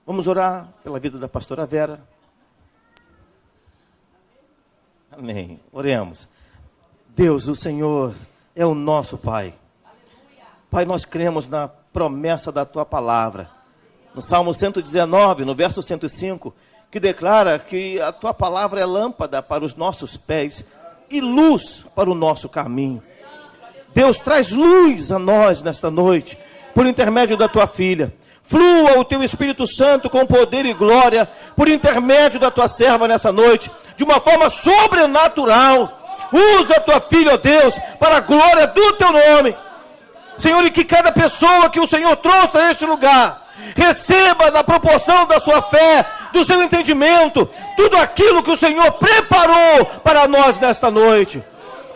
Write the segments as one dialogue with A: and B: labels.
A: Vamos orar pela vida da pastora Vera. Amém. Oremos. Deus, o Senhor é o nosso Pai. Pai, nós cremos na promessa da Tua palavra. No Salmo 119, no verso 105, que declara que a Tua palavra é lâmpada para os nossos pés e luz para o nosso caminho. Deus, traz luz a nós nesta noite, por intermédio da Tua filha. Flua o Teu Espírito Santo com poder e glória, por intermédio da Tua serva nessa noite, de uma forma sobrenatural. Usa a Tua filha, ó Deus, para a glória do Teu nome. Senhor, e que cada pessoa que o Senhor trouxe a este lugar, receba na proporção da sua fé, do seu entendimento, tudo aquilo que o Senhor preparou para nós nesta noite.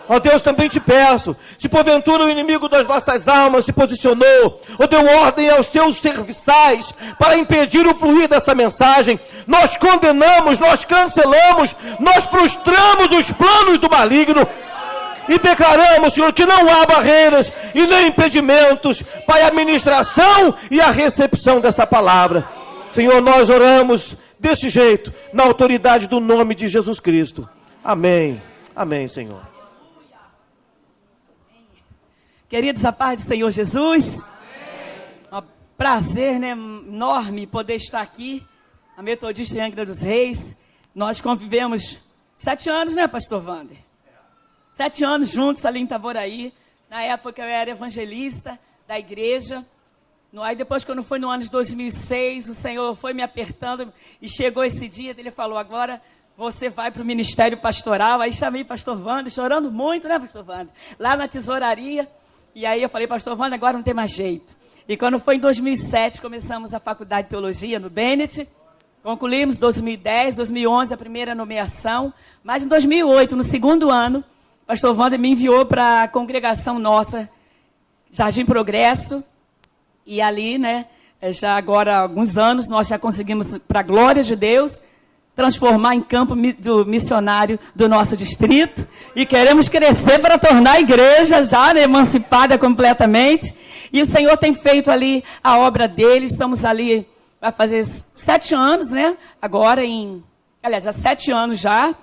A: Ó Deus, também te peço, se porventura o inimigo das nossas almas se posicionou, ou deu ordem aos seus serviçais para impedir o fluir dessa mensagem, nós condenamos, nós cancelamos, nós frustramos os planos do maligno, e declaramos, Senhor, que não há barreiras e nem impedimentos para a ministração e a recepção dessa palavra. Senhor, nós oramos desse jeito, na autoridade do nome de Jesus Cristo. Amém. Amém, Senhor.
B: Queridos, a paz do Senhor Jesus. É um prazer, né, enorme poder estar aqui, a Metodista em Angra dos Reis. Nós convivemos 7 anos, né, pastor Wander? 7 anos juntos ali em Itaboraí. Na época eu era evangelista da igreja. Aí depois, quando foi no ano de 2006, o Senhor foi me apertando e chegou esse dia, ele falou, agora você vai para o ministério pastoral. Aí chamei pastor Wander, chorando muito, né, pastor Wander? Lá na tesouraria. E aí eu falei, pastor Wander, agora não tem mais jeito. E quando foi em 2007, começamos a faculdade de teologia no Bennett. Concluímos em 2010, 2011 a primeira nomeação. Mas em 2008, no segundo ano, pastor Wander me enviou para a congregação nossa, Jardim Progresso. E ali, né, já agora há alguns anos, nós já conseguimos, para a glória de Deus, transformar em campo do missionário do nosso distrito. E queremos crescer para tornar a igreja já, né, emancipada completamente. E o Senhor tem feito ali a obra dele. Estamos ali, vai fazer 7 anos, né? Agora aliás, já 7 anos já.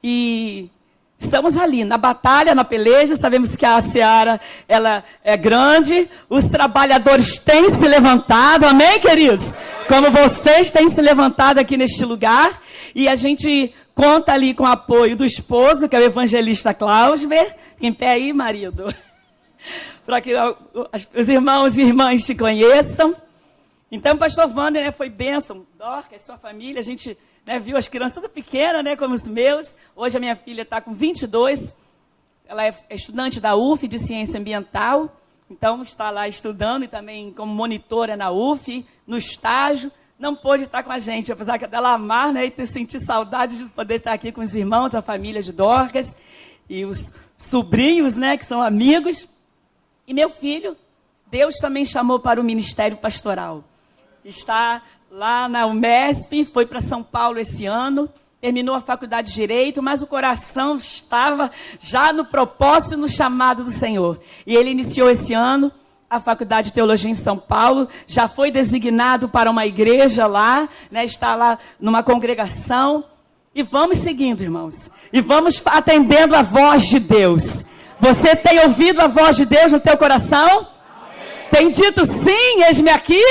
B: E estamos ali, na batalha, na peleja. Sabemos que a seara, ela é grande. Os trabalhadores têm se levantado. Amém, queridos? Como vocês têm se levantado aqui neste lugar. E a gente conta ali com o apoio do esposo, que é o evangelista Klausber. Fica em pé aí, marido. Para que os irmãos e irmãs te conheçam. Então, pastor Wander, né, foi bênção. Dorcas, sua família, a gente, né, viu as crianças tudo pequenas, né, como os meus. Hoje a minha filha está com 22. Ela é estudante da UF de Ciência Ambiental. Então, está lá estudando e também como monitora na UF, no estágio. Não pôde estar com a gente, apesar dela amar, né, e sentir saudade de poder estar aqui com os irmãos, a família de Dorcas e os sobrinhos, né, que são amigos. E meu filho, Deus também chamou para o ministério pastoral. Está lá na UMESP, foi para São Paulo esse ano, terminou a faculdade de Direito, mas o coração estava já no propósito, no chamado do Senhor. E ele iniciou esse ano a faculdade de Teologia em São Paulo, já foi designado para uma igreja lá, né, está lá numa congregação. E vamos seguindo, irmãos. E vamos atendendo a voz de Deus. Você tem ouvido a voz de Deus no teu coração? Amém. Tem dito sim, eis-me aqui?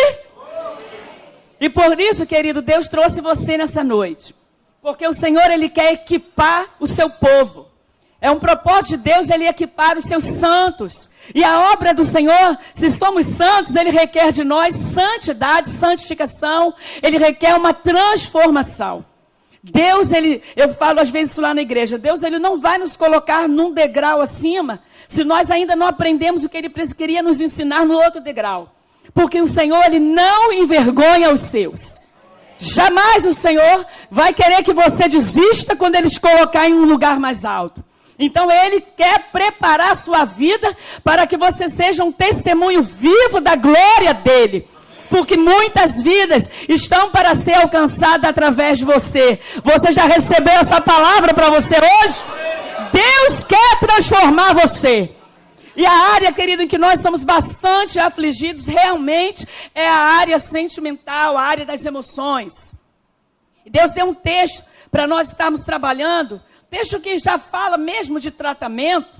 B: E por isso, querido, Deus trouxe você nessa noite. Porque o Senhor, Ele quer equipar o seu povo. É um propósito de Deus, Ele equipar os seus santos. E a obra do Senhor, se somos santos, Ele requer de nós santidade, santificação. Ele requer uma transformação. Deus, eu falo às vezes isso lá na igreja, Deus, Ele não vai nos colocar num degrau acima, se nós ainda não aprendemos o que Ele queria nos ensinar no outro degrau. Porque o Senhor, Ele não envergonha os seus. Jamais o Senhor vai querer que você desista quando Ele te colocar em um lugar mais alto. Então, Ele quer preparar a sua vida para que você seja um testemunho vivo da glória dEle. Porque muitas vidas estão para ser alcançadas através de você. Você já recebeu essa palavra para você hoje? Deus quer transformar você. E a área, querido, em que nós somos bastante afligidos, realmente é a área sentimental, a área das emoções. E Deus deu um texto para nós estarmos trabalhando, texto que já fala mesmo de tratamento,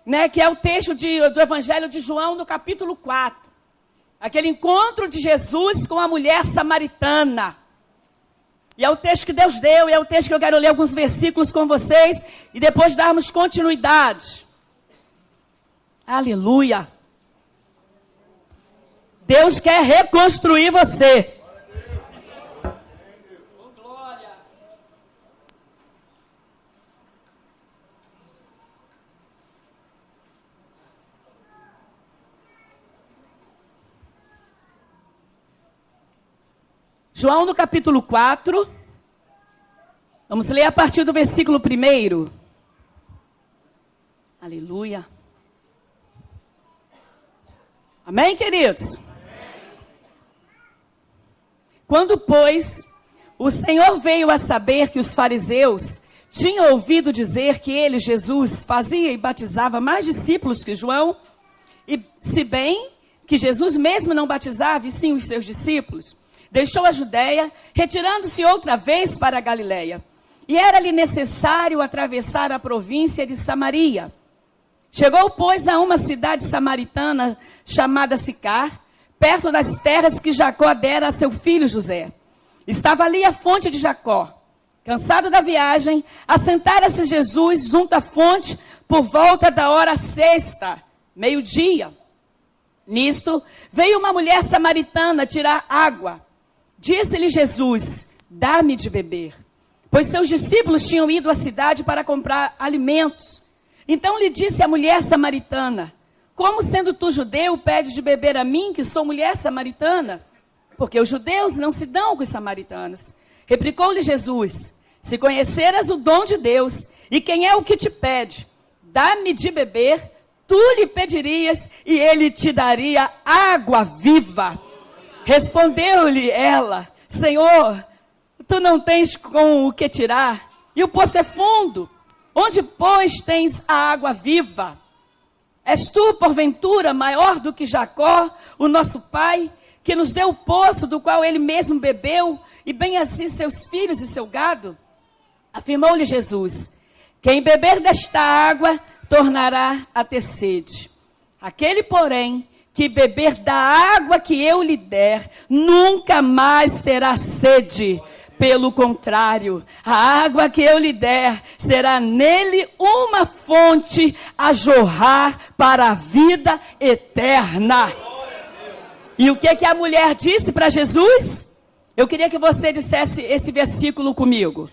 B: né, que é o texto do Evangelho de João, no capítulo 4. Aquele encontro de Jesus com a mulher samaritana. E é o texto que Deus deu, e é o texto que eu quero ler alguns versículos com vocês, e depois darmos continuidade. Aleluia. Deus quer reconstruir você. Oh, glória. João no capítulo 4. Vamos ler a partir do versículo 1. Aleluia. Amém, queridos? Amém. Quando, pois, o Senhor veio a saber que os fariseus tinham ouvido dizer que ele, Jesus, fazia e batizava mais discípulos que João, e se bem que Jesus mesmo não batizava, e sim os seus discípulos, deixou a Judéia, retirando-se outra vez para a Galiléia. E era-lhe necessário atravessar a província de Samaria. Chegou, pois, a uma cidade samaritana chamada Sicar, perto das terras que Jacó dera a seu filho José. Estava ali a fonte de Jacó. Cansado da viagem, assentara-se Jesus junto à fonte por volta da hora sexta, meio-dia. Nisto, veio uma mulher samaritana tirar água. Disse-lhe Jesus: dá-me de beber. Pois seus discípulos tinham ido à cidade para comprar alimentos. Então lhe disse a mulher samaritana: como sendo tu judeu, pedes de beber a mim, que sou mulher samaritana? Porque os judeus não se dão com os samaritanos. Replicou-lhe Jesus: se conheceras o dom de Deus, e quem é o que te pede, dá-me de beber, tu lhe pedirias, e ele te daria água viva. Respondeu-lhe ela: Senhor, tu não tens com o que tirar, e o poço é fundo. Onde, pois, tens a água viva? És tu, porventura, maior do que Jacó, o nosso pai, que nos deu o poço do qual ele mesmo bebeu, e bem assim seus filhos e seu gado? Afirmou-lhe Jesus: quem beber desta água, tornará a ter sede. Aquele, porém, que beber da água que eu lhe der, nunca mais terá sede. Pelo contrário, a água que eu lhe der será nele uma fonte a jorrar para a vida eterna. E o que a mulher disse para Jesus? Eu queria que você dissesse esse versículo comigo.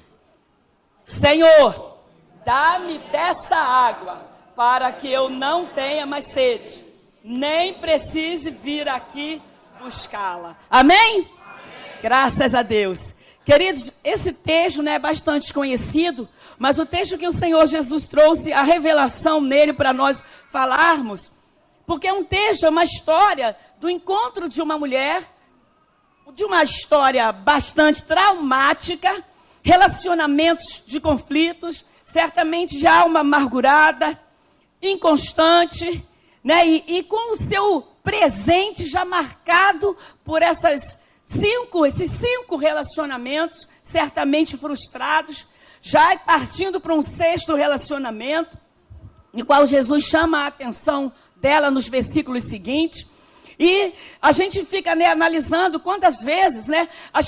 B: Senhor, dá-me dessa água para que eu não tenha mais sede, nem precise vir aqui buscá-la. Amém? Graças a Deus. Queridos, esse texto é bastante conhecido, mas o texto que o Senhor Jesus trouxe, a revelação nele para nós falarmos, porque é um texto, é uma história do encontro de uma mulher, de uma história bastante traumática, relacionamentos de conflitos, certamente de alma amargurada, inconstante, né? E com o seu presente já marcado por esses cinco relacionamentos, certamente frustrados, já partindo para um sexto relacionamento, no qual Jesus chama a atenção dela nos versículos seguintes. E a gente fica analisando quantas vezes,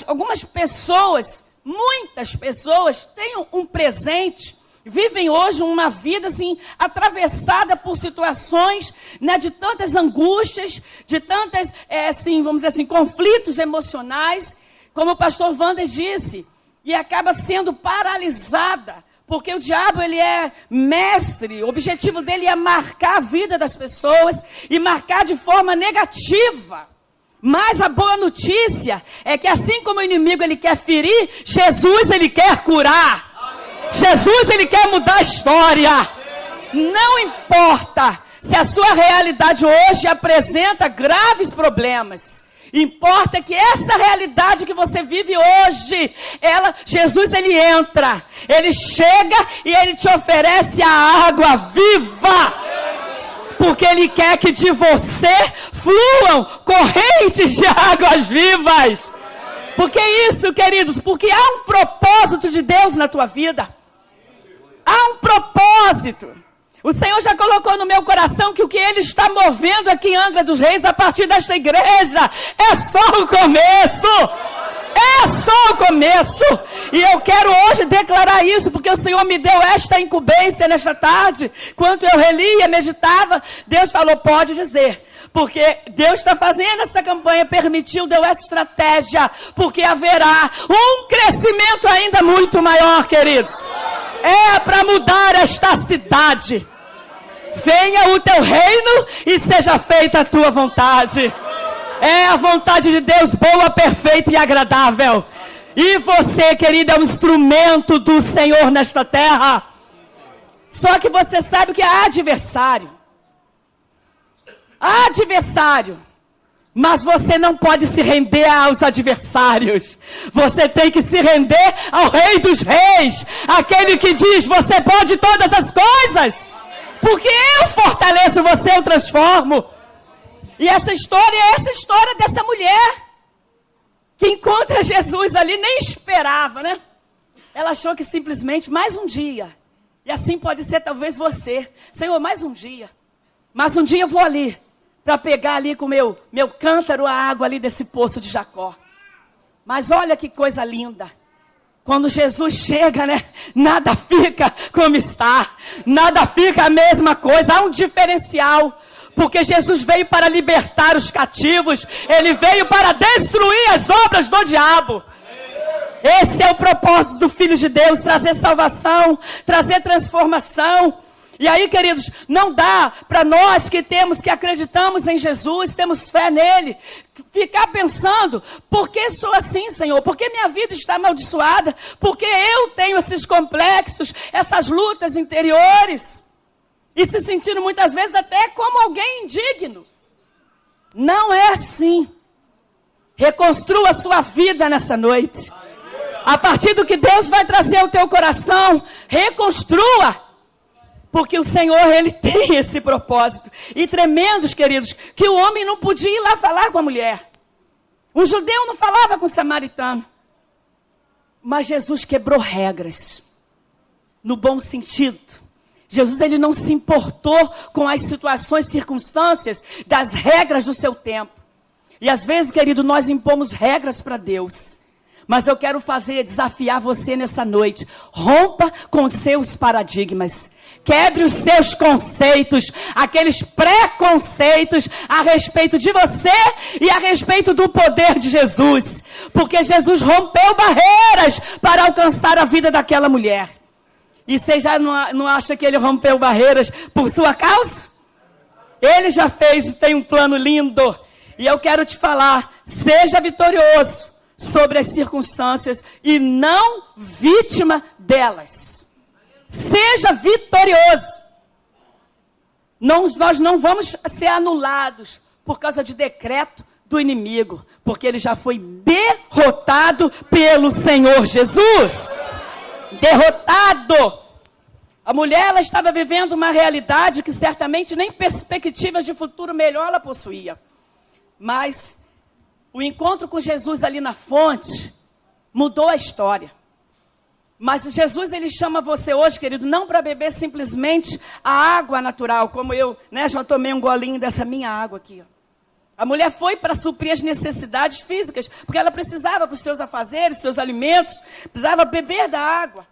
B: algumas pessoas, muitas pessoas, têm um presente, vivem hoje uma vida assim, atravessada por situações de tantas angústias, de tantas, vamos dizer assim, conflitos emocionais, como o pastor Wander disse, e acaba sendo paralisada, porque o diabo ele é mestre, o objetivo dele é marcar a vida das pessoas e marcar de forma negativa. Mas a boa notícia é que assim como o inimigo ele quer ferir, Jesus ele quer curar. Jesus, ele quer mudar a história. Não importa se a sua realidade hoje apresenta graves problemas. Importa que essa realidade que você vive hoje, Jesus, ele entra, ele chega e ele te oferece a água viva. porque Ele quer que de você fluam correntes de águas vivas. Porque isso, queridos, porque há um propósito de Deus na tua vida. Há um propósito. O Senhor já colocou no meu coração que o que Ele está movendo aqui em Angra dos Reis, a partir desta igreja, é só o começo. É só o começo. E eu quero hoje declarar isso, porque o Senhor me deu esta incumbência nesta tarde. Quando eu relia, meditava, Deus falou, pode dizer. Porque Deus está fazendo essa campanha, permitiu, deu essa estratégia, porque haverá um crescimento ainda muito maior, queridos. É para mudar esta cidade. Venha o teu reino e seja feita a tua vontade. É a vontade de Deus boa, perfeita e agradável. E você, querido, é um instrumento do Senhor nesta terra. Só que você sabe que há adversário. Há adversário. Mas você não pode se render aos adversários. Você tem que se render ao Rei dos Reis. Aquele que diz, você pode todas as coisas. Porque eu fortaleço você, eu transformo. E essa história é essa história dessa mulher que encontra Jesus ali, nem esperava, né? Ela achou que simplesmente mais um dia. E assim pode ser talvez você. Senhor, mais um dia. Mais um dia eu vou ali, para pegar ali com o meu cântaro a água ali desse poço de Jacó. Mas olha que coisa linda. Quando Jesus chega, né? Nada fica como está. Nada fica a mesma coisa. Há um diferencial. Porque Jesus veio para libertar os cativos. Ele veio para destruir as obras do diabo. Esse é o propósito do Filho de Deus. Trazer salvação. Trazer transformação. E aí, queridos, não dá para nós que acreditamos em Jesus, temos fé nele, ficar pensando, por que sou assim, Senhor? Por que minha vida está amaldiçoada? Por que eu tenho esses complexos, essas lutas interiores? E se sentindo muitas vezes até como alguém indigno. Não é assim. Reconstrua a sua vida nessa noite. A partir do que Deus vai trazer ao teu coração, reconstrua. Porque o Senhor, Ele tem esse propósito. E tremendos, queridos, que o homem não podia ir lá falar com a mulher. Um judeu não falava com o samaritano. Mas Jesus quebrou regras. No bom sentido. Jesus, Ele não se importou com as situações, circunstâncias, das regras do seu tempo. E às vezes, querido, nós impomos regras para Deus. Mas eu quero desafiar você nessa noite. Rompa com os seus paradigmas. Quebre os seus conceitos, aqueles preconceitos a respeito de você e a respeito do poder de Jesus. Porque Jesus rompeu barreiras para alcançar a vida daquela mulher. E você já não acha que Ele rompeu barreiras por sua causa? Ele já fez e tem um plano lindo. E eu quero te falar, seja vitorioso sobre as circunstâncias e não vítima delas. Seja vitorioso. Nós não vamos ser anulados por causa de decreto do inimigo, porque ele já foi derrotado pelo Senhor Jesus. Derrotado. A mulher, ela estava vivendo uma realidade que certamente nem perspectivas de futuro melhor ela possuía. Mas o encontro com Jesus ali na fonte mudou a história. Mas Jesus, Ele chama você hoje, querido, não para beber simplesmente a água natural, como eu, né, já tomei um golinho dessa minha água aqui. Ó. A mulher foi para suprir as necessidades físicas, porque ela precisava para os seus afazeres, seus alimentos, precisava beber da água.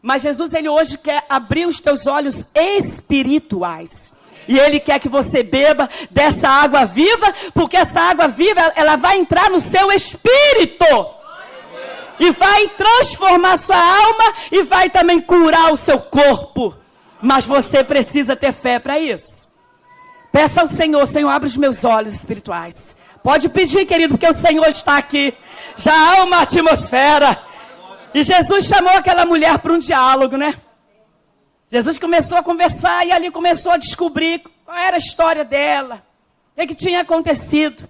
B: Mas Jesus, Ele hoje quer abrir os teus olhos espirituais. E Ele quer que você beba dessa água viva, porque essa água viva, ela vai entrar no seu espírito. E vai transformar sua alma e vai também curar o seu corpo. Mas você precisa ter fé para isso. Peça ao Senhor, Senhor, abre os meus olhos espirituais. Pode pedir, querido, porque o Senhor está aqui. Já há uma atmosfera. E Jesus chamou aquela mulher para um diálogo, né? Jesus começou a conversar e ali começou a descobrir qual era a história dela. O que tinha acontecido.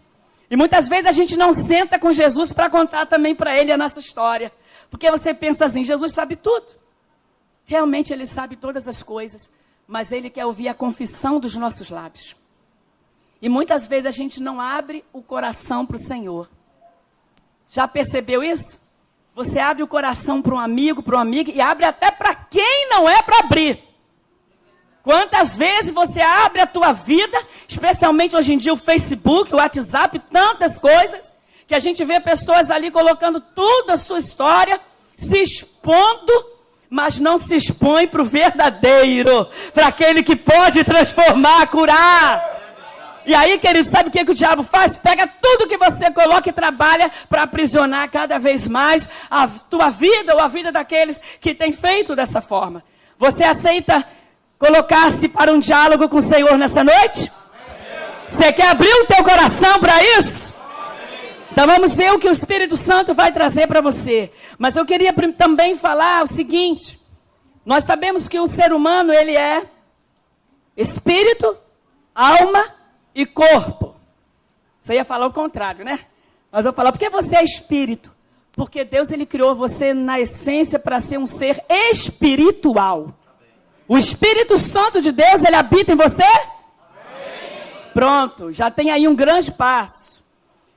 B: E muitas vezes a gente não senta com Jesus para contar também para Ele a nossa história. Porque você pensa assim, Jesus sabe tudo. Realmente Ele sabe todas as coisas. mas Ele quer ouvir a confissão dos nossos lábios. E muitas vezes a gente não abre o coração para o Senhor. Já percebeu isso? Você abre o coração para um amigo, para uma amiga, e abre até para quem não é para abrir. Quantas vezes você abre a tua vida, especialmente hoje em dia o Facebook, o WhatsApp, tantas coisas, que a gente vê pessoas ali colocando tudo a sua história, se expondo, mas não se expõe para o verdadeiro, para aquele que pode transformar, curar. E aí, querido, sabe o que o diabo faz? Pega tudo que você coloca e trabalha para aprisionar cada vez mais a tua vida ou a vida daqueles que têm feito dessa forma. Você aceita colocar-se para um diálogo com o Senhor nessa noite? Amém. Você quer abrir o teu coração para isso? Amém. Então vamos ver o que o Espírito Santo vai trazer para você. Mas eu queria também falar o seguinte. Nós sabemos que o ser humano, ele é espírito, alma e corpo. Você ia falar o contrário, né? Mas eu vou falar, por que você é espírito? Porque Deus, ele criou você na essência para ser um ser espiritual. O Espírito Santo de Deus, ele habita em você? Amém. Pronto, já tem aí um grande passo.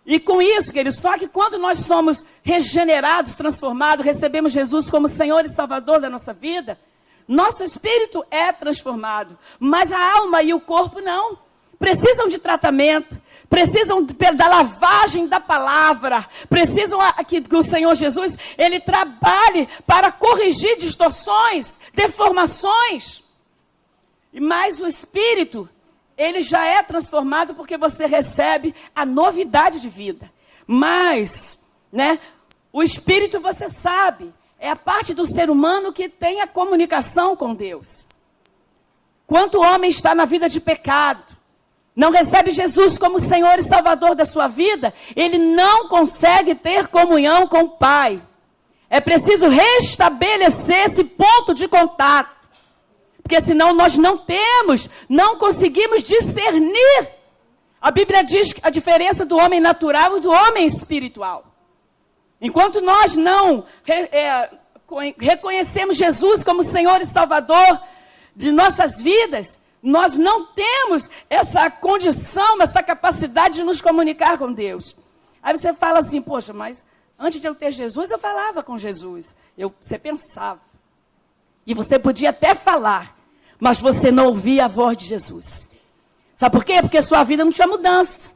B: E com isso, queridos, só que quando nós somos regenerados, transformados, recebemos Jesus como Senhor e Salvador da nossa vida, nosso espírito é transformado, mas a alma e o corpo não. Precisam de tratamento, precisam da lavagem da palavra, precisam que o Senhor Jesus, ele trabalhe para corrigir distorções, deformações. Mas o espírito, ele já é transformado porque você recebe a novidade de vida. Mas, né, o espírito, você sabe, é a parte do ser humano que tem a comunicação com Deus. Quanto homem está na vida de pecado, não recebe Jesus como Senhor e Salvador da sua vida, ele não consegue ter comunhão com o Pai. É preciso restabelecer esse ponto de contato. Porque senão nós não conseguimos discernir. A Bíblia diz a diferença do homem natural e do homem espiritual. Enquanto nós não reconhecemos Jesus como Senhor e Salvador de nossas vidas, nós não temos essa condição, essa capacidade de nos comunicar com Deus. Aí você fala assim, poxa, mas antes de eu ter Jesus, eu falava com Jesus. Você pensava. E você podia até falar, mas você não ouvia a voz de Jesus. Sabe por quê? Porque sua vida não tinha mudança.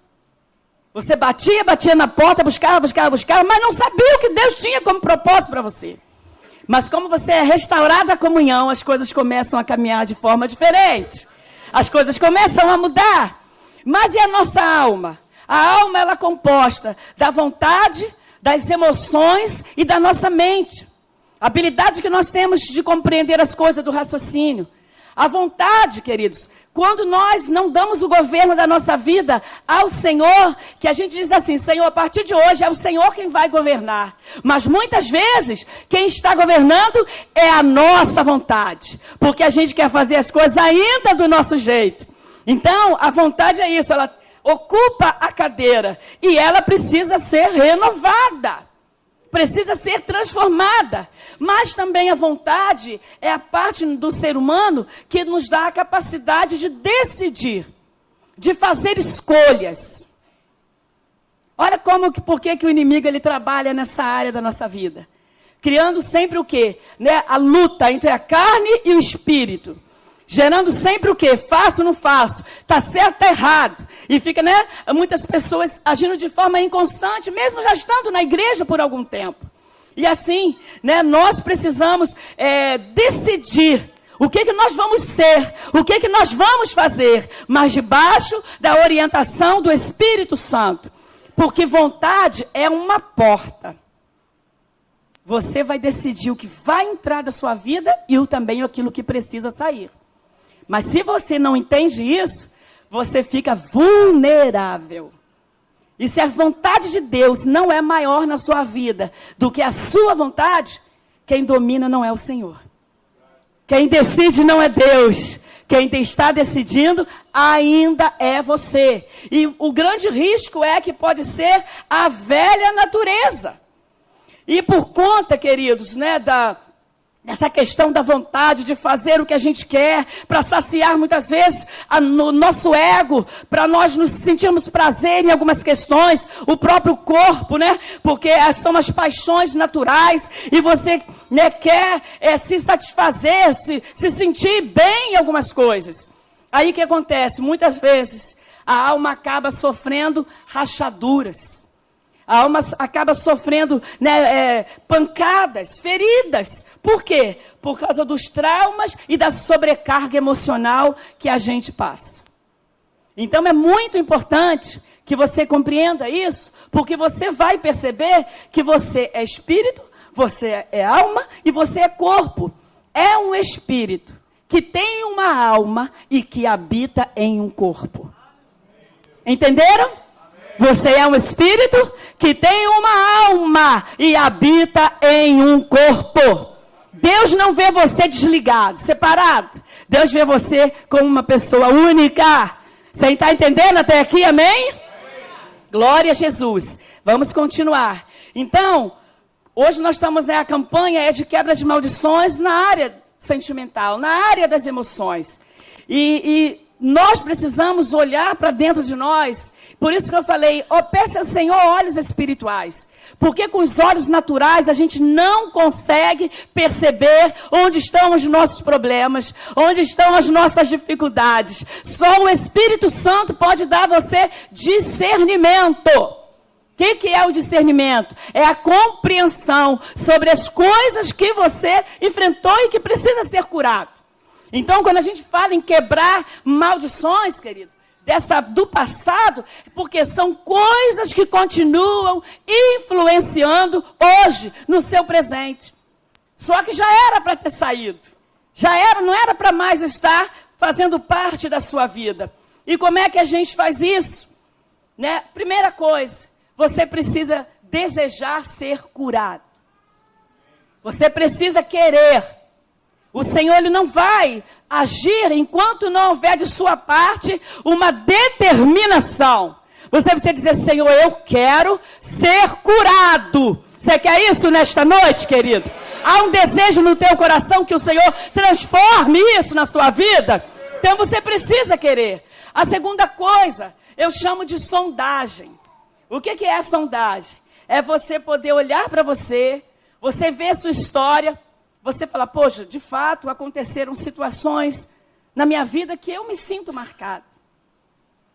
B: Você batia na porta, buscava, mas não sabia o que Deus tinha como propósito para você. Mas como você é restaurado à comunhão, as coisas começam a caminhar de forma diferente. As coisas começam a mudar. Mas e a nossa alma? A alma, ela é composta da vontade, das emoções e da nossa mente. A habilidade que nós temos de compreender as coisas do raciocínio. A vontade, queridos, quando nós não damos o governo da nossa vida ao Senhor, que a gente diz assim, Senhor, a partir de hoje é o Senhor quem vai governar. Mas muitas vezes, quem está governando é a nossa vontade. Porque a gente quer fazer as coisas ainda do nosso jeito. Então, a vontade é isso, ela ocupa a cadeira e ela precisa ser renovada. Precisa ser transformada. Mas também a vontade é a parte do ser humano que nos dá a capacidade de decidir, de fazer escolhas. Olha por que o inimigo ele trabalha nessa área da nossa vida. Criando sempre o quê? Né? A luta entre a carne e o espírito. Gerando sempre o quê? Faço ou não faço? Está certo, está errado. E fica, né, muitas pessoas agindo de forma inconstante, mesmo já estando na igreja por algum tempo. E assim, né, nós precisamos decidir o que nós vamos ser, o que nós vamos fazer, mas debaixo da orientação do Espírito Santo. Porque vontade é uma porta. Você vai decidir o que vai entrar da sua vida e também aquilo que precisa sair. Mas se você não entende isso, você fica vulnerável. E se a vontade de Deus não é maior na sua vida do que a sua vontade, quem domina não é o Senhor. Quem decide não é Deus. Quem está decidindo ainda é você. E o grande risco é que pode ser a velha natureza. E por conta, queridos, né, Essa questão da vontade de fazer o que a gente quer, para saciar muitas vezes no nosso ego, para nós nos sentirmos prazer em algumas questões, o próprio corpo, né? Porque são as paixões naturais e você, né, quer se satisfazer, se sentir bem em algumas coisas. Aí o que acontece? Muitas vezes a alma acaba sofrendo rachaduras. A alma acaba sofrendo, né, pancadas, feridas. Por quê? Por causa dos traumas e da sobrecarga emocional que a gente passa. Então é muito importante que você compreenda isso, porque você vai perceber que você é espírito, você é alma e você é corpo. É um espírito que tem uma alma e que habita em um corpo. Entenderam? Você é um espírito que tem uma alma e habita em um corpo. Deus não vê você desligado, separado. Deus vê você como uma pessoa única. Você está entendendo até aqui, amém? Glória a Jesus. Vamos continuar. Então, hoje nós estamos, né, a campanha é de quebra de maldições na área sentimental, na área das emoções. E nós precisamos olhar para dentro de nós. Por isso que eu falei, peça ao Senhor olhos espirituais. Porque com os olhos naturais a gente não consegue perceber onde estão os nossos problemas, onde estão as nossas dificuldades. Só o Espírito Santo pode dar a você discernimento. O que é o discernimento? É a compreensão sobre as coisas que você enfrentou e que precisa ser curado. Então, quando a gente fala em quebrar maldições, querido, do passado, porque são coisas que continuam influenciando hoje no seu presente. Só que já era para ter saído. Não era para mais estar fazendo parte da sua vida. E como é que a gente faz isso? Né? Primeira coisa, você precisa desejar ser curado. Você precisa querer. O Senhor, Ele não vai agir enquanto não houver de sua parte uma determinação. Você precisa dizer, Senhor, eu quero ser curado. Você quer isso nesta noite, querido? Há um desejo no teu coração que o Senhor transforme isso na sua vida? Então você precisa querer. A segunda coisa, eu chamo de sondagem. O que é a sondagem? É você poder olhar para você ver sua história. Você fala, poxa, de fato aconteceram situações na minha vida que eu me sinto marcado.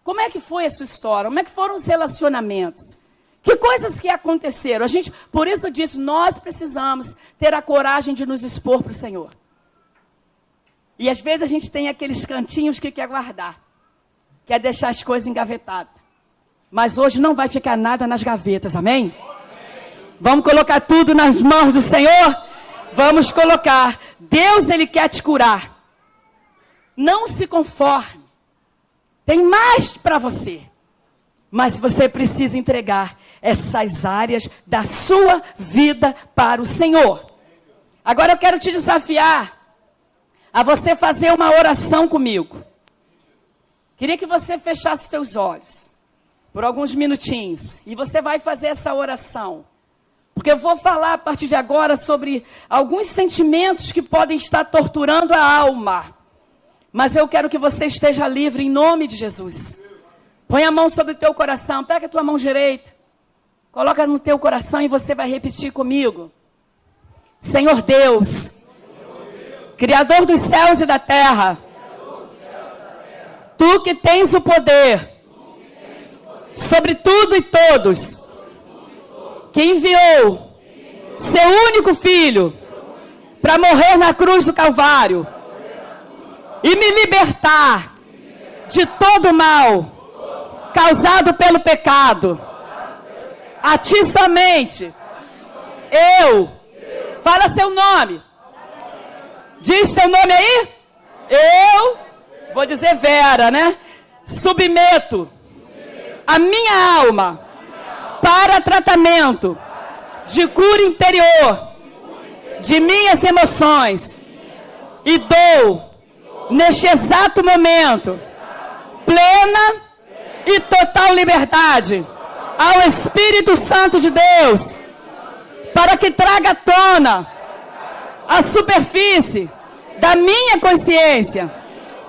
B: Como é que foi a sua história? Como é que foram os relacionamentos? Que coisas que aconteceram? Por isso disse, nós precisamos ter a coragem de nos expor para o Senhor. E às vezes a gente tem aqueles cantinhos que quer guardar. Quer deixar as coisas engavetadas. Mas hoje não vai ficar nada nas gavetas, amém? Vamos colocar tudo nas mãos do Senhor? Vamos colocar. Deus, Ele quer te curar. Não se conforme. Tem mais para você. Mas você precisa entregar essas áreas da sua vida para o Senhor. Agora eu quero te desafiar a você fazer uma oração comigo. Queria que você fechasse os teus olhos por alguns minutinhos. E você vai fazer essa oração. Porque eu vou falar a partir de agora sobre alguns sentimentos que podem estar torturando a alma. Mas eu quero que você esteja livre em nome de Jesus. Põe a mão sobre o teu coração. Pega a tua mão direita. Coloca no teu coração e você vai repetir comigo. Senhor Deus, Criador dos céus e da terra. Tu que tens o poder sobre tudo e todos. Que enviou seu único filho para morrer na cruz do Calvário e me libertar de todo mal causado pelo pecado. A ti somente eu, fala seu nome, diz seu nome aí, eu, vou dizer Vera, né? Submeto a minha alma para tratamento de cura interior de minhas emoções e dou, neste exato momento, plena e total liberdade ao Espírito Santo de Deus para que traga à tona a superfície da minha consciência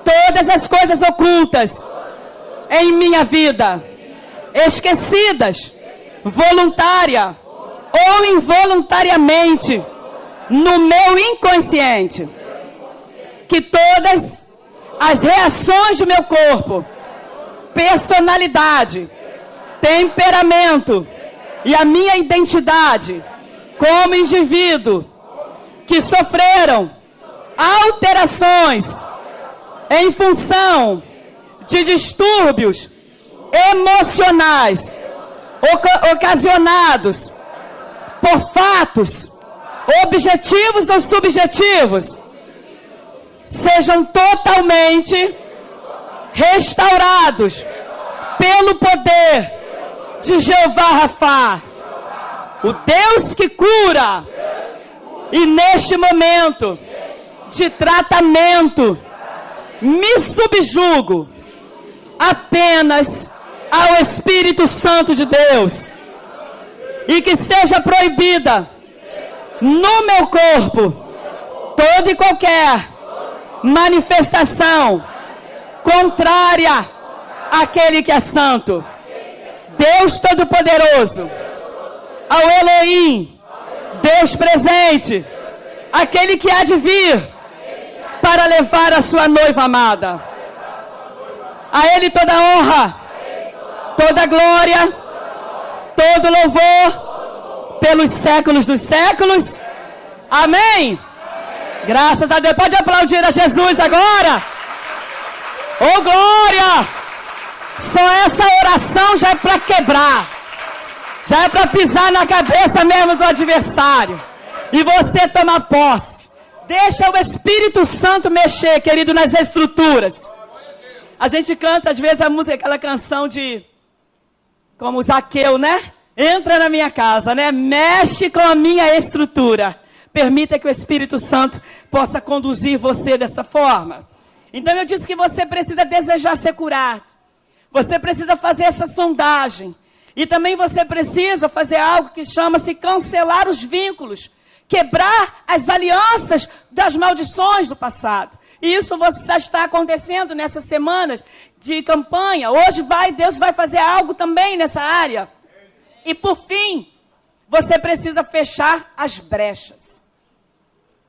B: todas as coisas ocultas em minha vida, esquecidas, voluntária ou involuntariamente, no meu inconsciente. Que todas as reações do meu corpo, personalidade, temperamento e a minha identidade como indivíduo que sofreram alterações em função de distúrbios emocionais ocasionados por fatos objetivos ou subjetivos, sejam totalmente restaurados pelo poder de Jeová Rafá, o Deus que cura. E neste momento de tratamento, me subjugo apenas ao Espírito Santo de Deus, e que seja proibida no meu corpo toda e qualquer manifestação contrária àquele que é santo, Deus Todo-Poderoso, ao Elohim, Deus presente, aquele que há de vir para levar a sua noiva amada. A Ele toda honra, toda glória, todo louvor, pelos séculos dos séculos. Amém? Graças a Deus. Pode aplaudir a Jesus agora. Oh, glória! Só essa oração já é para quebrar. Já é para pisar na cabeça mesmo do adversário. E você tomar posse. Deixa o Espírito Santo mexer, querido, nas estruturas. A gente canta, às vezes, a música, aquela canção de... Como Zaqueu, né? Entra na minha casa, né? Mexe com a minha estrutura. Permita que o Espírito Santo possa conduzir você dessa forma. Então eu disse que você precisa desejar ser curado. Você precisa fazer essa sondagem. E também você precisa fazer algo que chama-se cancelar os vínculos. Quebrar as alianças das maldições do passado. E isso já está acontecendo nessas semanas de campanha. Hoje Deus vai fazer algo também nessa área. E por fim, você precisa fechar as brechas.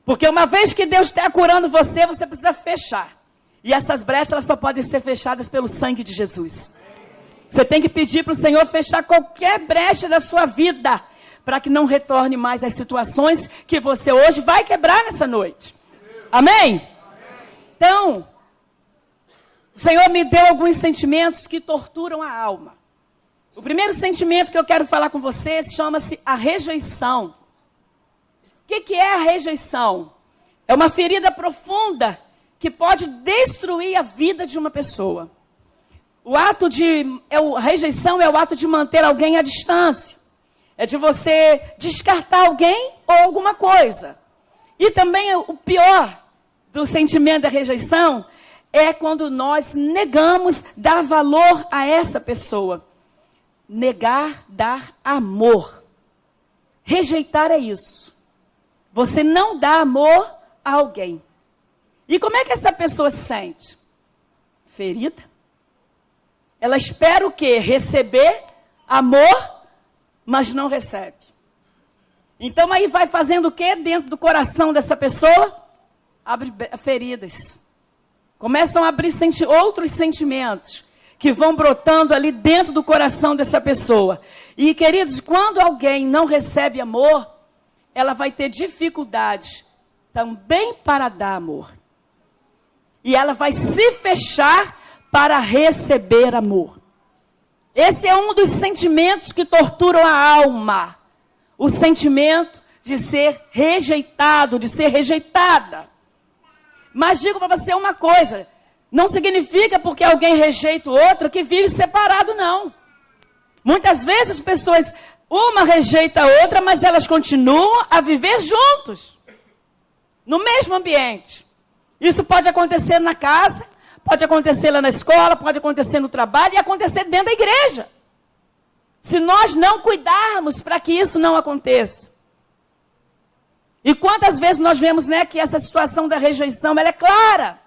B: Porque uma vez que Deus está curando você, você precisa fechar. E essas brechas elas só podem ser fechadas pelo sangue de Jesus. Você tem que pedir para o Senhor fechar qualquer brecha da sua vida, para que não retorne mais às situações que você hoje vai quebrar nessa noite. Amém? Então, o Senhor me deu alguns sentimentos que torturam a alma. O primeiro sentimento que eu quero falar com vocês chama-se a rejeição. O que é a rejeição? É uma ferida profunda que pode destruir a vida de uma pessoa. A rejeição é o ato de manter alguém à distância. É de você descartar alguém ou alguma coisa. E também o pior do sentimento da rejeição é quando nós negamos dar valor a essa pessoa. Negar, dar amor. Rejeitar é isso. Você não dá amor a alguém. E como é que essa pessoa se sente? Ferida. Ela espera o quê? Receber amor, mas não recebe. Então aí vai fazendo o quê dentro do coração dessa pessoa? Abre feridas. Começam a abrir outros sentimentos que vão brotando ali dentro do coração dessa pessoa. E, queridos, quando alguém não recebe amor, ela vai ter dificuldade também para dar amor. E ela vai se fechar para receber amor. Esse é um dos sentimentos que torturam a alma. O sentimento de ser rejeitado, de ser rejeitada. Mas digo para você uma coisa, não significa porque alguém rejeita o outro que vive separado, não. Muitas vezes as pessoas, uma rejeita a outra, mas elas continuam a viver juntos, no mesmo ambiente. Isso pode acontecer na casa, pode acontecer lá na escola, pode acontecer no trabalho e acontecer dentro da igreja. Se nós não cuidarmos para que isso não aconteça. E quantas vezes nós vemos, né, que essa situação da rejeição, ela é clara.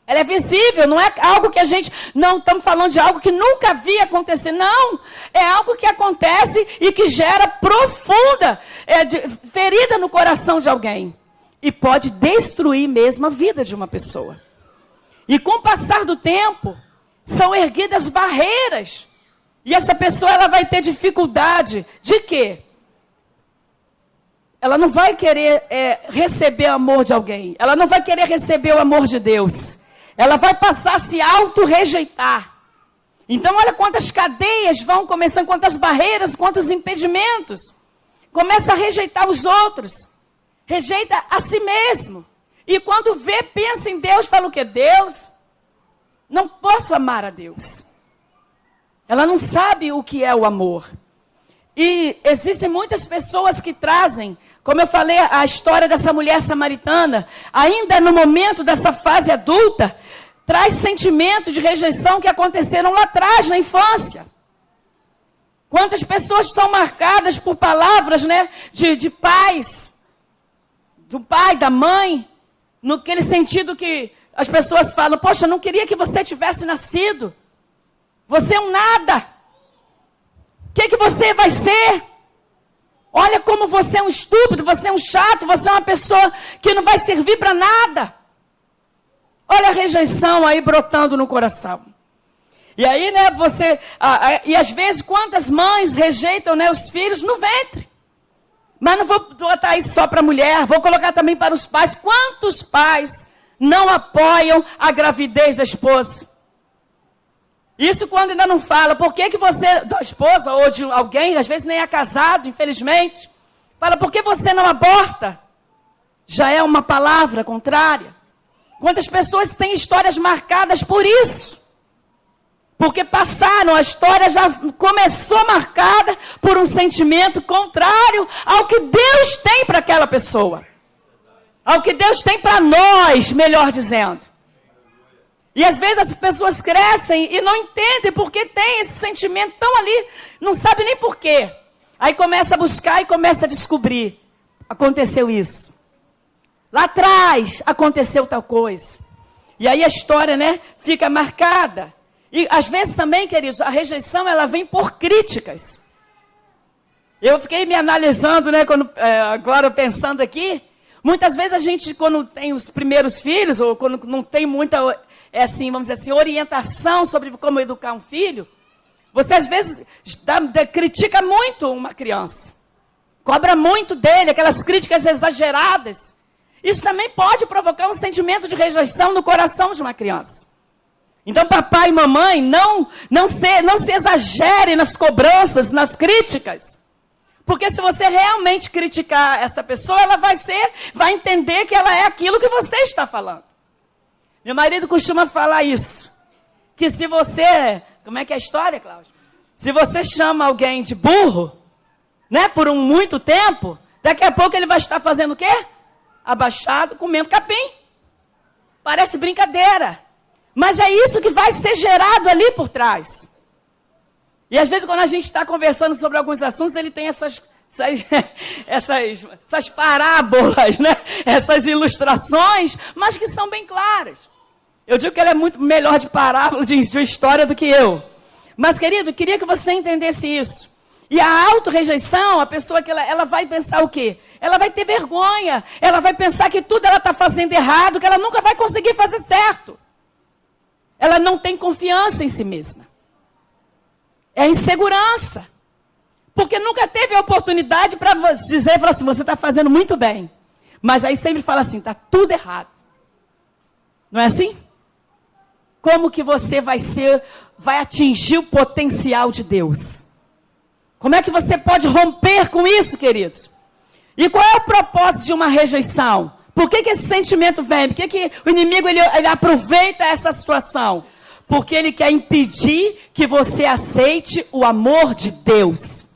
B: Ela é visível, não é algo que a gente... Não estamos falando de algo que nunca havia acontecer, não. É algo que acontece e que gera profunda ferida no coração de alguém. E pode destruir mesmo a vida de uma pessoa. E com o passar do tempo, são erguidas barreiras. E essa pessoa, ela vai ter dificuldade de quê? Ela não vai querer receber o amor de alguém. Ela não vai querer receber o amor de Deus. Ela vai passar a se auto-rejeitar. Então, olha quantas cadeias vão começando, quantas barreiras, quantos impedimentos. Começa a rejeitar os outros. Rejeita a si mesmo. E quando vê, pensa em Deus, fala o quê? Deus, não posso amar a Deus. Ela não sabe o que é o amor. E existem muitas pessoas que trazem, como eu falei, a história dessa mulher samaritana, ainda no momento dessa fase adulta, traz sentimentos de rejeição que aconteceram lá atrás, na infância. Quantas pessoas são marcadas por palavras, né, de pais, do pai, da mãe, naquele sentido que as pessoas falam, poxa, não queria que você tivesse nascido. Você é um nada. O que você vai ser? Olha como você é um estúpido, você é um chato, você é uma pessoa que não vai servir para nada. Olha a rejeição aí brotando no coração. E aí, né, e às vezes, quantas mães rejeitam, né, os filhos no ventre? Mas não vou botar isso só para a mulher, vou colocar também para os pais. Quantos pais não apoiam a gravidez da esposa? Isso quando ainda não fala. Por que você, da esposa ou de alguém, às vezes nem é casado, infelizmente, fala, por que você não aborta? Já é uma palavra contrária. Quantas pessoas têm histórias marcadas por isso? Porque passaram, a história já começou marcada por um sentimento contrário ao que Deus tem para aquela pessoa. Ao que Deus tem para nós, melhor dizendo. E às vezes as pessoas crescem e não entendem porque tem esse sentimento tão ali, não sabe nem por quê. Aí começa a buscar e começa a descobrir. Aconteceu isso. Lá atrás aconteceu tal coisa. E aí a história, né, fica marcada. E às vezes também, queridos, a rejeição ela vem por críticas. Eu fiquei me analisando, né, agora pensando aqui. Muitas vezes a gente, quando tem os primeiros filhos, ou quando não tem muita... assim, vamos dizer assim, orientação sobre como educar um filho, você às vezes critica muito uma criança, cobra muito dele, aquelas críticas exageradas. Isso também pode provocar um sentimento de rejeição no coração de uma criança. Então, papai e mamãe, não se exagerem nas cobranças, nas críticas. Porque se você realmente criticar essa pessoa, ela vai entender que ela é aquilo que você está falando. Meu marido costuma falar isso. Que se você... Como é que é a história, Cláudio? Se você chama alguém de burro, né, por muito tempo, daqui a pouco ele vai estar fazendo o quê? Abaixado, comendo capim. Parece brincadeira. Mas é isso que vai ser gerado ali por trás. E às vezes quando a gente está conversando sobre alguns assuntos, ele tem essas parábolas, né? Essas ilustrações, mas que são bem claras. Eu digo que ele é muito melhor de parábolas, de história do que eu. Mas, querido, queria que você entendesse isso. E a auto-rejeição, a pessoa que ela vai pensar o quê? Ela vai ter vergonha, ela vai pensar que tudo ela está fazendo errado, que ela nunca vai conseguir fazer certo. Ela não tem confiança em si mesma. É insegurança. Porque nunca teve a oportunidade para dizer, falar assim, você está fazendo muito bem. Mas aí sempre fala assim, está tudo errado. Não é assim? Como que você vai atingir o potencial de Deus? Como é que você pode romper com isso, queridos? E qual é o propósito de uma rejeição? Por que esse sentimento vem? Por que o inimigo ele aproveita essa situação? Porque ele quer impedir que você aceite o amor de Deus.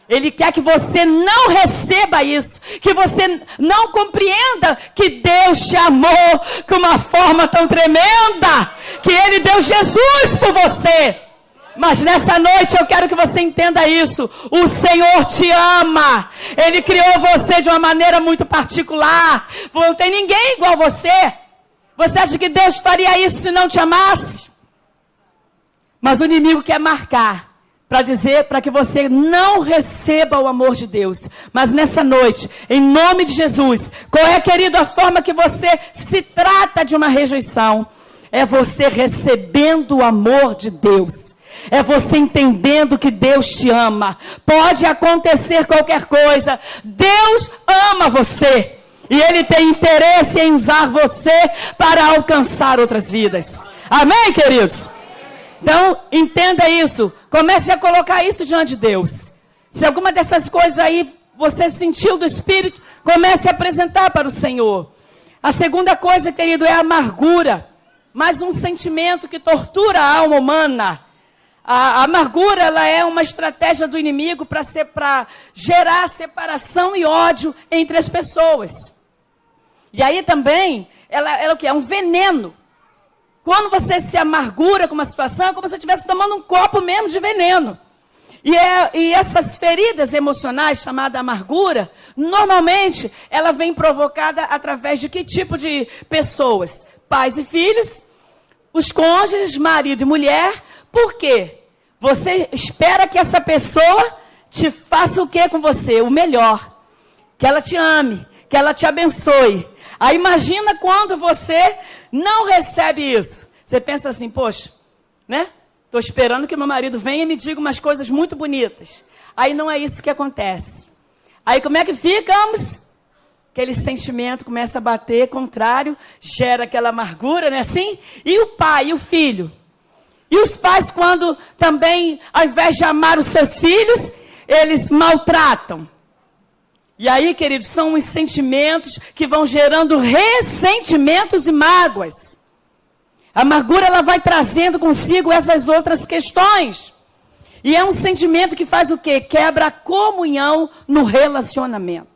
B: Ele quer que você não receba isso, que você não compreenda que Deus te amou com uma forma tão tremenda, que Ele deu Jesus por você. Mas nessa noite eu quero que você entenda isso. O Senhor te ama. Ele criou você de uma maneira muito particular. Não tem ninguém igual a você. Você acha que Deus faria isso se não te amasse? Mas o inimigo quer marcar para dizer, para que você não receba o amor de Deus. Mas nessa noite, em nome de Jesus, qual é, querido, a forma que você se trata de uma rejeição? É você recebendo o amor de Deus. É você entendendo que Deus te ama. Pode acontecer qualquer coisa. Deus ama você. E Ele tem interesse em usar você para alcançar outras vidas. Amém, queridos? Então, entenda isso. Comece a colocar isso diante de Deus. Se alguma dessas coisas aí você sentiu do Espírito, comece a apresentar para o Senhor. A segunda coisa, querido, é a amargura. Mais um sentimento que tortura a alma humana. A amargura, ela é uma estratégia do inimigo para gerar separação e ódio entre as pessoas. E aí também, ela é o quê? É um veneno. Quando você se amargura com uma situação, é como se você estivesse tomando um copo mesmo de veneno. E essas feridas emocionais, chamada amargura, normalmente, ela vem provocada através de que tipo de pessoas? Pais e filhos, os cônjuges, marido e mulher. Por quê? Você espera que essa pessoa te faça o quê com você? O melhor. Que ela te ame, que ela te abençoe. Aí imagina quando você não recebe isso. Você pensa assim, poxa, né? Estou esperando que meu marido venha e me diga umas coisas muito bonitas. Aí não é isso que acontece. Aí como é que ficamos? Aquele sentimento começa a bater, contrário, gera aquela amargura, não é assim? E o pai, e o filho? E os pais, quando também, ao invés de amar os seus filhos, eles maltratam. E aí, queridos, são os sentimentos que vão gerando ressentimentos e mágoas. A amargura, ela vai trazendo consigo essas outras questões. E é um sentimento que faz o quê? Quebra a comunhão no relacionamento.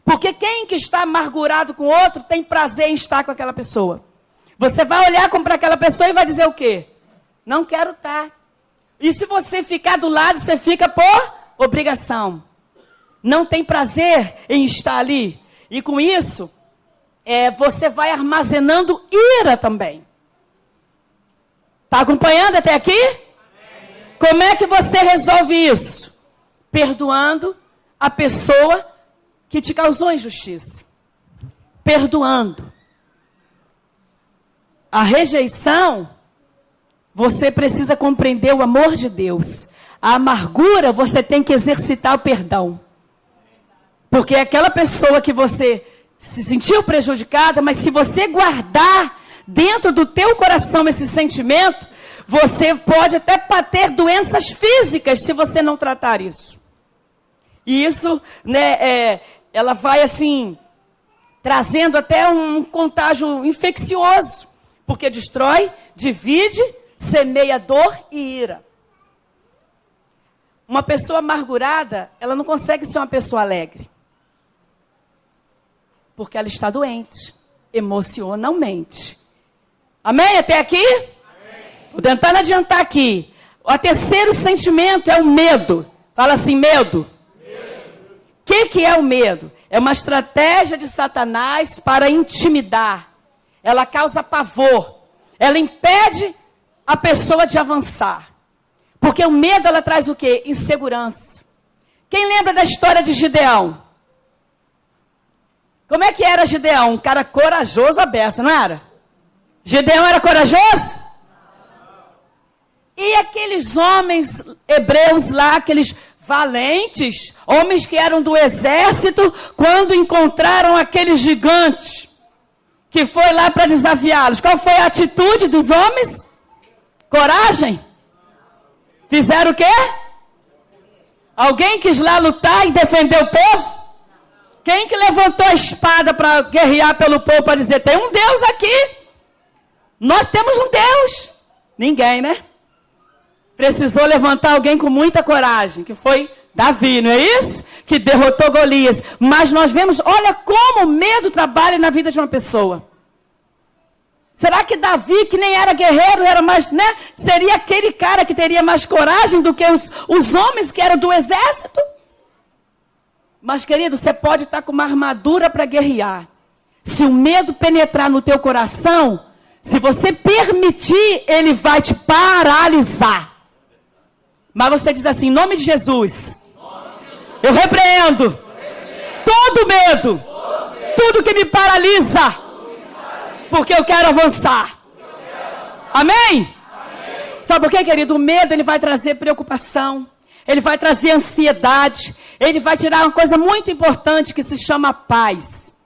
B: Porque quem que está amargurado com o outro tem prazer em estar com aquela pessoa. Você vai olhar para aquela pessoa e vai dizer o quê? Não quero estar. E se você ficar do lado, você fica por obrigação. Não tem prazer em estar ali. E com isso, você vai armazenando ira também. Está acompanhando até aqui? Amém. Como é que você resolve isso? Perdoando a pessoa que te causou injustiça. Perdoando. A rejeição, você precisa compreender o amor de Deus. A amargura, você tem que exercitar o perdão. Porque é aquela pessoa que você se sentiu prejudicada, mas se você guardar dentro do teu coração esse sentimento, você pode até ter doenças físicas se você não tratar isso. E isso, né, ela vai assim, trazendo até um contágio infeccioso, porque destrói, divide, semeia dor e ira. Uma pessoa amargurada, ela não consegue ser uma pessoa alegre. Porque ela está doente, emocionalmente. Amém? Até aqui? Vou tentando adiantar aqui. O terceiro sentimento é o medo. Fala assim, medo. O que é o medo? É uma estratégia de Satanás para intimidar. Ela causa pavor. Ela impede a pessoa de avançar. Porque o medo, ela traz o quê? Insegurança. Quem lembra da história de Gideão? Como é que era Gideão? Um cara corajoso à beça, não era? Gideão era corajoso? E aqueles homens hebreus lá, aqueles valentes, homens que eram do exército, quando encontraram aquele gigante que foi lá para desafiá-los, qual foi a atitude dos homens? Coragem? Fizeram o quê? Alguém quis lá lutar e defender o povo? Quem que levantou a espada para guerrear pelo povo, para dizer, tem um Deus aqui? Nós temos um Deus. Ninguém, né? Precisou levantar alguém com muita coragem, que foi Davi, não é isso? Que derrotou Golias. Mas nós vemos, olha como o medo trabalha na vida de uma pessoa. Será que Davi, que nem era guerreiro, era mais, né? Seria aquele cara que teria mais coragem do que os homens que eram do exército? Mas, querido, você pode estar com uma armadura para guerrear. Se o medo penetrar no teu coração, se você permitir, ele vai te paralisar. Mas você diz assim, em nome de Jesus, eu repreendo todo medo, tudo que me paralisa, porque eu quero avançar. Amém? Sabe por quê, querido? O medo, ele vai trazer preocupação, ele vai trazer ansiedade, ele vai tirar uma coisa muito importante que se chama paz.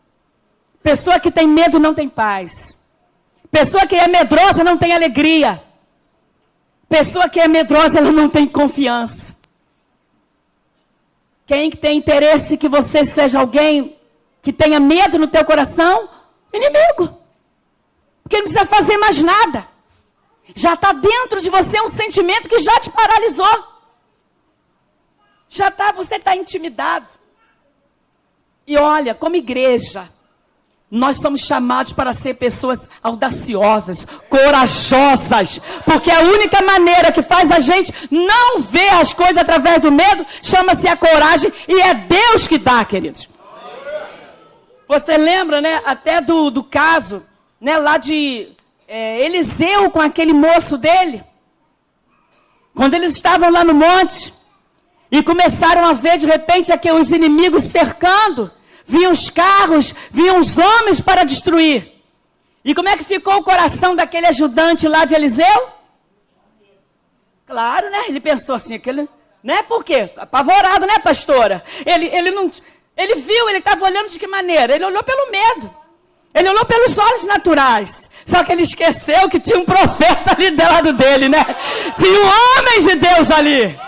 B: Pessoa que tem medo não tem paz. Pessoa que é medrosa não tem alegria. Pessoa que é medrosa, ela não tem confiança. Quem tem interesse que você seja alguém que tenha medo no teu coração? Inimigo. Porque não precisa fazer mais nada. Já está dentro de você um sentimento que já te paralisou. Você está intimidado. E olha, como igreja, nós somos chamados para ser pessoas audaciosas, corajosas, porque a única maneira que faz a gente não ver as coisas através do medo, chama-se a coragem, e é Deus que dá, queridos. Você lembra, né, até do caso, né, lá de Eliseu com aquele moço dele? Quando eles estavam lá no monte, e começaram a ver de repente os inimigos cercando, vinham os carros, vinham os homens para destruir. E como é que ficou o coração daquele ajudante lá de Eliseu? Claro, né? Ele pensou assim, né? Por quê? Apavorado, né, pastora? Ele viu, ele estava olhando de que maneira? Ele olhou pelo medo. Ele olhou pelos olhos naturais. Só que ele esqueceu que tinha um profeta ali do lado dele, né? Tinha um homem de Deus ali.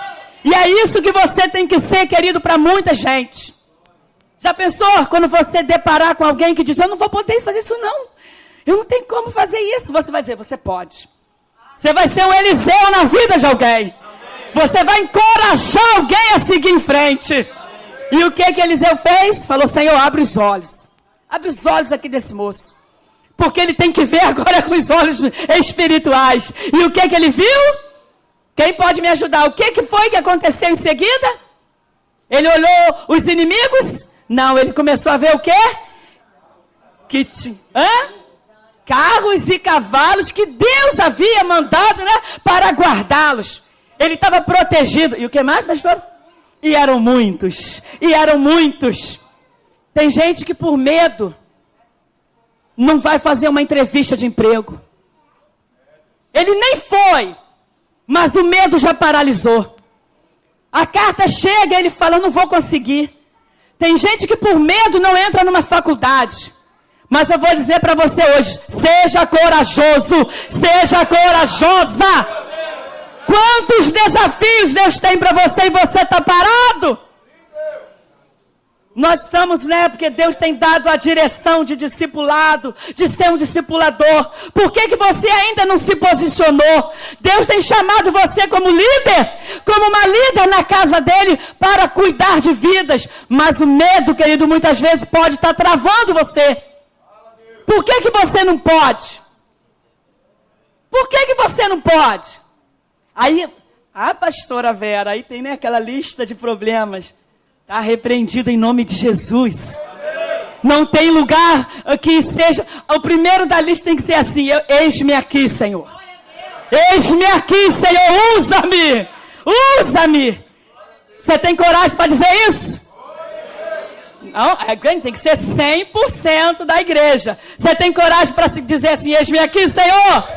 B: E é isso que você tem que ser, querido, para muita gente. Já pensou quando você deparar com alguém que diz, eu não vou poder fazer isso não. Eu não tenho como fazer isso. Você vai dizer, você pode. Você vai ser um Eliseu na vida de alguém. Você vai encorajar alguém a seguir em frente. E o que Eliseu fez? Falou, Senhor, abre os olhos. Abre os olhos aqui desse moço. Porque ele tem que ver agora com os olhos espirituais. E o que ele viu? Quem pode me ajudar? O que foi que aconteceu em seguida? Ele olhou os inimigos? Não, ele começou a ver o quê? Carros e cavalos que Deus havia mandado, né, para guardá-los. Ele estava protegido. E o que mais, pastor? E eram muitos. Tem gente que por medo não vai fazer uma entrevista de emprego. Ele nem foi, mas o medo já paralisou. A carta chega e ele fala, eu não vou conseguir. Tem gente que por medo não entra numa faculdade. Mas eu vou dizer para você hoje, seja corajoso, seja corajosa. Quantos desafios Deus tem para você e você está parado? Nós estamos, né, porque Deus tem dado a direção de discipulado, de ser um discipulador. Por que você ainda não se posicionou? Deus tem chamado você como líder, como uma líder na casa dele, para cuidar de vidas. Mas o medo, querido, muitas vezes pode estar travando você. Por que você não pode? Por que você não pode? Aí, pastora Vera, aí tem, né, aquela lista de problemas. Está repreendido em nome de Jesus. Não tem lugar que seja... O primeiro da lista tem que ser assim, eis-me aqui, Senhor. Eis-me aqui, Senhor, usa-me. Usa-me. Você tem coragem para dizer isso? Não, tem que ser 100% da igreja. Você tem coragem para dizer assim, eis-me aqui, Senhor?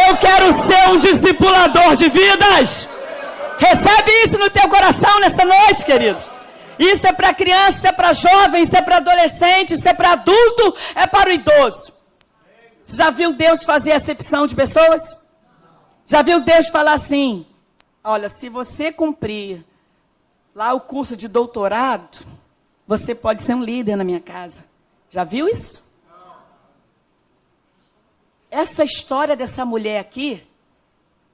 B: Eu quero ser um discipulador de vidas. Recebe isso no teu coração nessa noite, queridos. Isso é para criança, isso é para jovem, isso é para adolescente, isso é para adulto, é para o idoso. Você já viu Deus fazer acepção de pessoas? Já viu Deus falar assim, olha, se você cumprir lá o curso de doutorado, você pode ser um líder na minha casa. Já viu isso? Essa história dessa mulher aqui,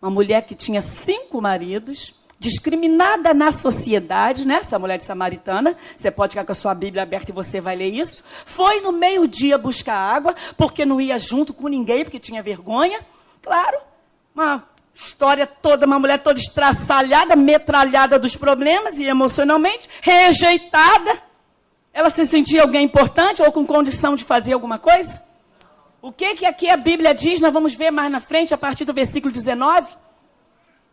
B: uma mulher que tinha 5 maridos, discriminada na sociedade, né? Essa mulher de Samaritana, você pode ficar com a sua Bíblia aberta e você vai ler isso. Foi no meio-dia buscar água, porque não ia junto com ninguém, porque tinha vergonha. Claro, uma história toda, uma mulher toda estraçalhada, metralhada dos problemas e emocionalmente rejeitada. Ela se sentia alguém importante ou com condição de fazer alguma coisa? O que aqui a Bíblia diz, nós vamos ver mais na frente, a partir do versículo 19.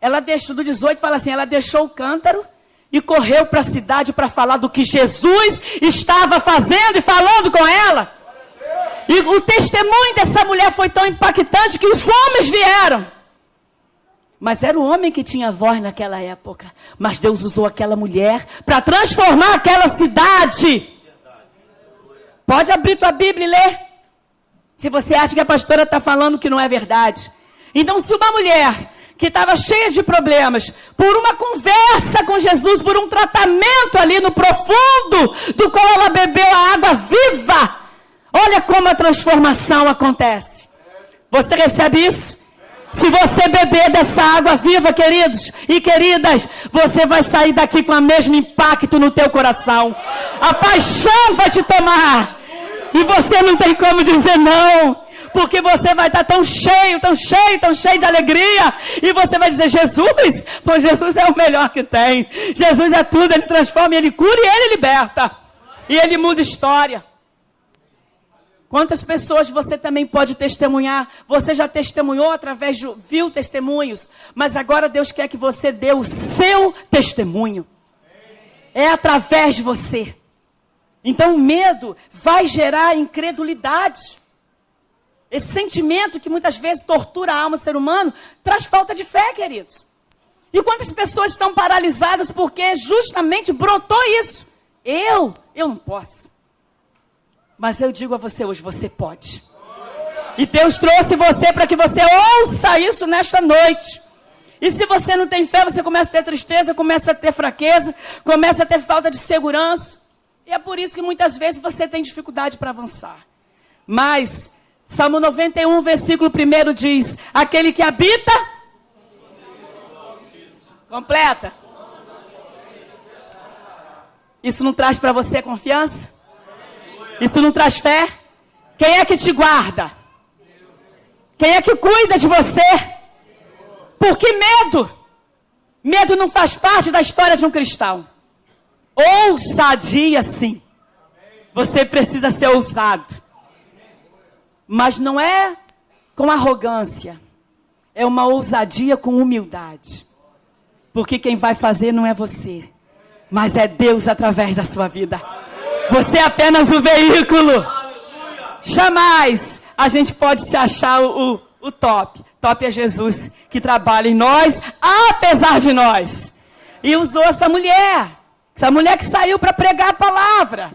B: Ela deixou, do 18, fala assim, ela deixou o cântaro e correu para a cidade para falar do que Jesus estava fazendo e falando com ela. E o testemunho dessa mulher foi tão impactante que os homens vieram. Mas era o homem que tinha voz naquela época. Mas Deus usou aquela mulher para transformar aquela cidade. Pode abrir tua Bíblia e ler. Se você acha que a pastora está falando que não é verdade. Então, se uma mulher que estava cheia de problemas, por uma conversa com Jesus, por um tratamento ali no profundo, do qual ela bebeu a água viva, olha como a transformação acontece. Você recebe isso? Se você beber dessa água viva, queridos e queridas, você vai sair daqui com o mesmo impacto no teu coração. A paixão vai te tomar. E você não tem como dizer não. Porque você vai estar tão cheio, tão cheio, tão cheio de alegria. E você vai dizer, Jesus, pois Jesus é o melhor que tem. Jesus é tudo, Ele transforma, Ele cura e Ele liberta. E Ele muda história. Quantas pessoas você também pode testemunhar? Você já testemunhou através de, viu testemunhos. Mas agora Deus quer que você dê o seu testemunho. É através de você. Então o medo vai gerar incredulidade. Esse sentimento que muitas vezes tortura a alma do ser humano, traz falta de fé, queridos. E quantas pessoas estão paralisadas porque justamente brotou isso? Eu não posso. Mas eu digo a você hoje, você pode. E Deus trouxe você para que você ouça isso nesta noite. E se você não tem fé, você começa a ter tristeza, começa a ter fraqueza, começa a ter falta de segurança. E é por isso que muitas vezes você tem dificuldade para avançar. Mas Salmo 91, versículo 1 diz, aquele que habita... Completa. Isso não traz para você confiança? Isso não traz fé? Quem é que te guarda? Quem é que cuida de você? Por que medo? Medo não faz parte da história de um cristão. Ousadia, sim. Você precisa ser ousado. Mas não é com arrogância. É uma ousadia com humildade. Porque quem vai fazer não é você. Mas é Deus através da sua vida. Você é apenas o veículo. Jamais a gente pode se achar o top. Top é Jesus que trabalha em nós, apesar de nós. E usou essa mulher que saiu para pregar a palavra.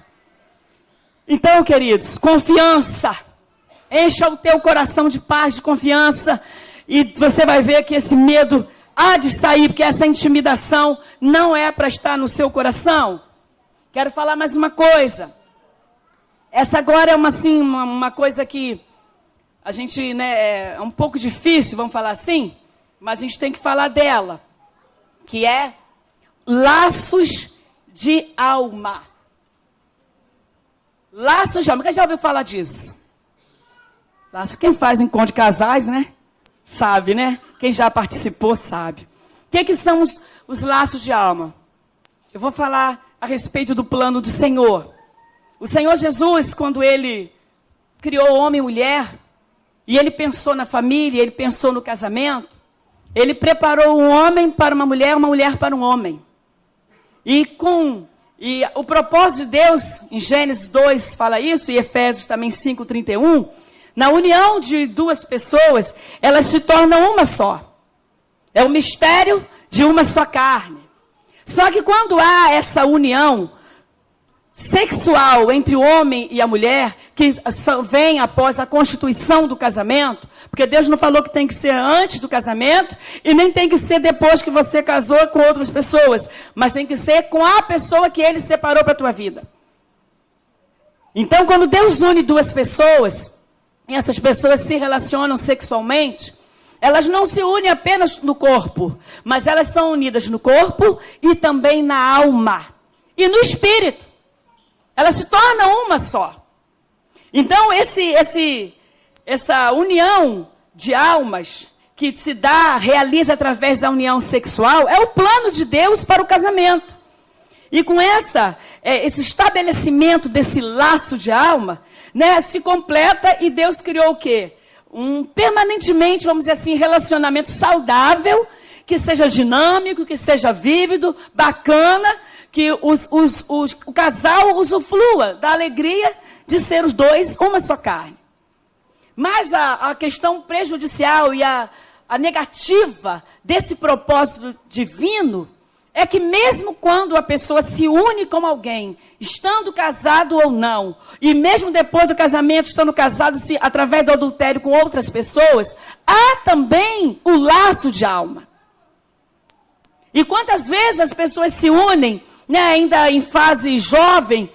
B: Então, queridos, confiança. Encha o teu coração de paz, de confiança. E você vai ver que esse medo há de sair, porque essa intimidação não é para estar no seu coração. Quero falar mais uma coisa. Essa agora é uma coisa que a gente, né, é um pouco difícil, vamos falar assim, mas a gente tem que falar dela, que é laços de alma. Laços de alma. Quem já ouviu falar disso? Laços, quem faz encontro de casais, né? Sabe, né? Quem já participou sabe. O que são os laços de alma? Eu vou falar a respeito do plano do Senhor. O Senhor Jesus, quando Ele criou homem e mulher, e Ele pensou na família, Ele pensou no casamento, Ele preparou um homem para uma mulher para um homem. E o propósito de Deus, em Gênesis 2 fala isso, e Efésios também 5:31, na união de duas pessoas, elas se tornam uma só. É o mistério de uma só carne. Só que quando há essa união sexual entre o homem e a mulher, que vem após a constituição do casamento, porque Deus não falou que tem que ser antes do casamento, e nem tem que ser depois que você casou com outras pessoas, mas tem que ser com a pessoa que Ele separou para a tua vida. Então, quando Deus une duas pessoas, e essas pessoas se relacionam sexualmente, elas não se unem apenas no corpo, mas elas são unidas no corpo e também na alma e no espírito. Elas se tornam uma só. Então, essa união de almas que se realiza através da união sexual, é o plano de Deus para o casamento. E com esse estabelecimento desse laço de alma, né, se completa e Deus criou o quê? Permanentemente, vamos dizer assim, relacionamento saudável, que seja dinâmico, que seja vívido, bacana, que o casal usufrua da alegria de ser os dois uma só carne. Mas a questão prejudicial e a negativa desse propósito divino é que mesmo quando a pessoa se une com alguém, estando casado ou não, e mesmo depois do casamento, estando casado através do adultério com outras pessoas, há também o laço de alma. E quantas vezes as pessoas se unem, né, ainda em fase jovem,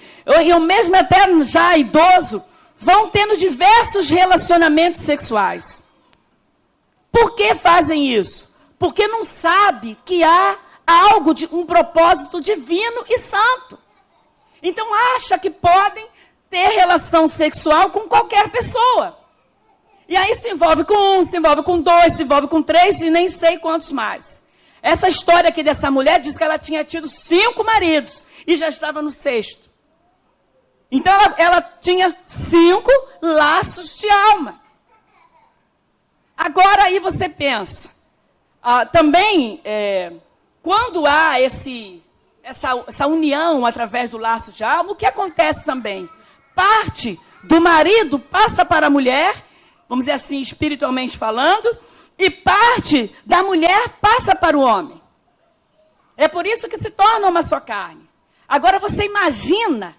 B: ou mesmo até já idoso, vão tendo diversos relacionamentos sexuais. Por que fazem isso? Porque não sabe que há algo um propósito divino e santo. Então acha que podem ter relação sexual com qualquer pessoa. E aí se envolve com um, se envolve com dois, se envolve com três e nem sei quantos mais. Essa história aqui dessa mulher diz que ela tinha tido 5 maridos e já estava no 6º. Então ela tinha 5 laços de alma. Agora aí você pensa, também quando há essa união através do laço de alma, o que acontece também? Parte do marido passa para a mulher, vamos dizer assim, espiritualmente falando, e parte da mulher passa para o homem. É por isso que se torna uma só carne. Agora você imagina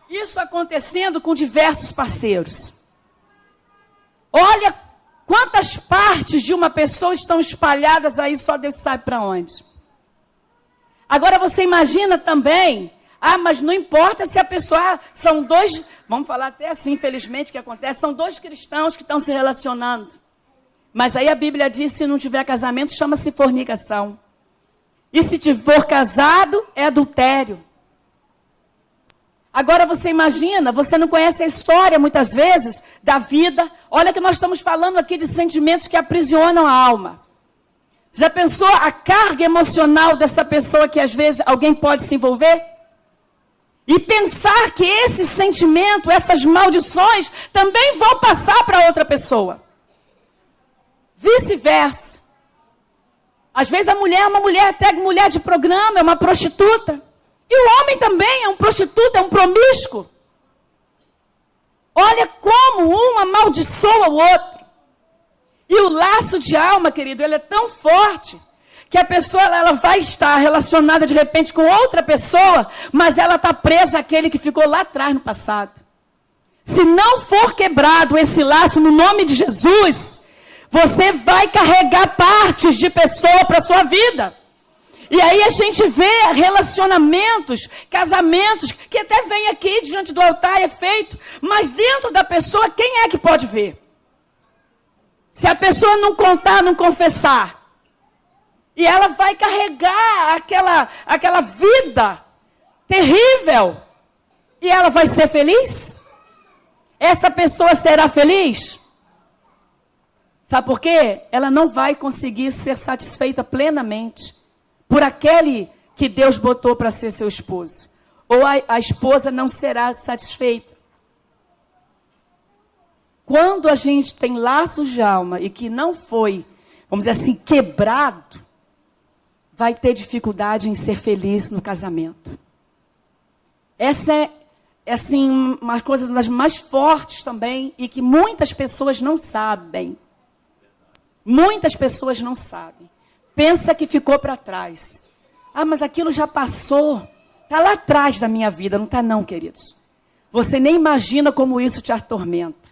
B: isso acontecendo com diversos parceiros. Olha quantas partes de uma pessoa estão espalhadas aí, só Deus sabe para onde. Agora você imagina também, mas não importa se a pessoa, são 2, vamos falar até assim, infelizmente, que acontece, são 2 cristãos que estão se relacionando. Mas aí a Bíblia diz, se não tiver casamento, chama-se fornicação. E se for casado, é adultério. Agora você imagina, você não conhece a história, muitas vezes, da vida. Olha que nós estamos falando aqui de sentimentos que aprisionam a alma. Já pensou a carga emocional dessa pessoa que às vezes alguém pode se envolver? E pensar que esse sentimento, essas maldições, também vão passar para outra pessoa. Vice-versa. Às vezes a mulher é uma mulher, até mulher de programa, é uma prostituta. E o homem também é um prostituto, é um promíscuo. Olha como um amaldiçoa o outro. E o laço de alma, querido, ele é tão forte que a pessoa ela vai estar relacionada de repente com outra pessoa, mas ela está presa àquele que ficou lá atrás no passado. Se não for quebrado esse laço no nome de Jesus, você vai carregar partes de pessoa para a sua vida. E aí a gente vê relacionamentos, casamentos, que até vem aqui diante do altar, é feito, mas dentro da pessoa, quem é que pode ver? Se a pessoa não contar, não confessar, e ela vai carregar aquela vida terrível, e ela vai ser feliz? Essa pessoa será feliz? Sabe por quê? Ela não vai conseguir ser satisfeita plenamente por aquele que Deus botou para ser seu esposo. Ou a esposa não será satisfeita. Quando a gente tem laços de alma e que não foi, vamos dizer assim, quebrado, vai ter dificuldade em ser feliz no casamento. Essa é assim, uma coisa das mais fortes também e que muitas pessoas não sabem. Muitas pessoas não sabem. Pensa que ficou para trás. Mas aquilo já passou. Está lá atrás da minha vida. Não está não, queridos. Você nem imagina como isso te atormenta.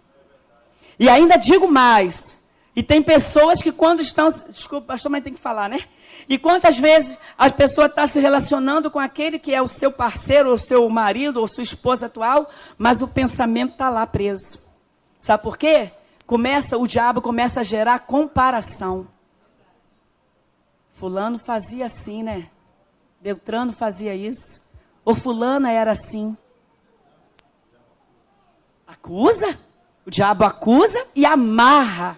B: E ainda digo mais. E tem pessoas que quando estão... Desculpa, pastor, mas tem que falar, né? E quantas vezes a pessoa está se relacionando com aquele que é o seu parceiro, ou seu marido, ou sua esposa atual, mas o pensamento está lá preso. Sabe por quê? o diabo começa a gerar comparação. Fulano fazia assim, né? Beltrano fazia isso. Ou fulana era assim. Acusa. O diabo acusa e amarra.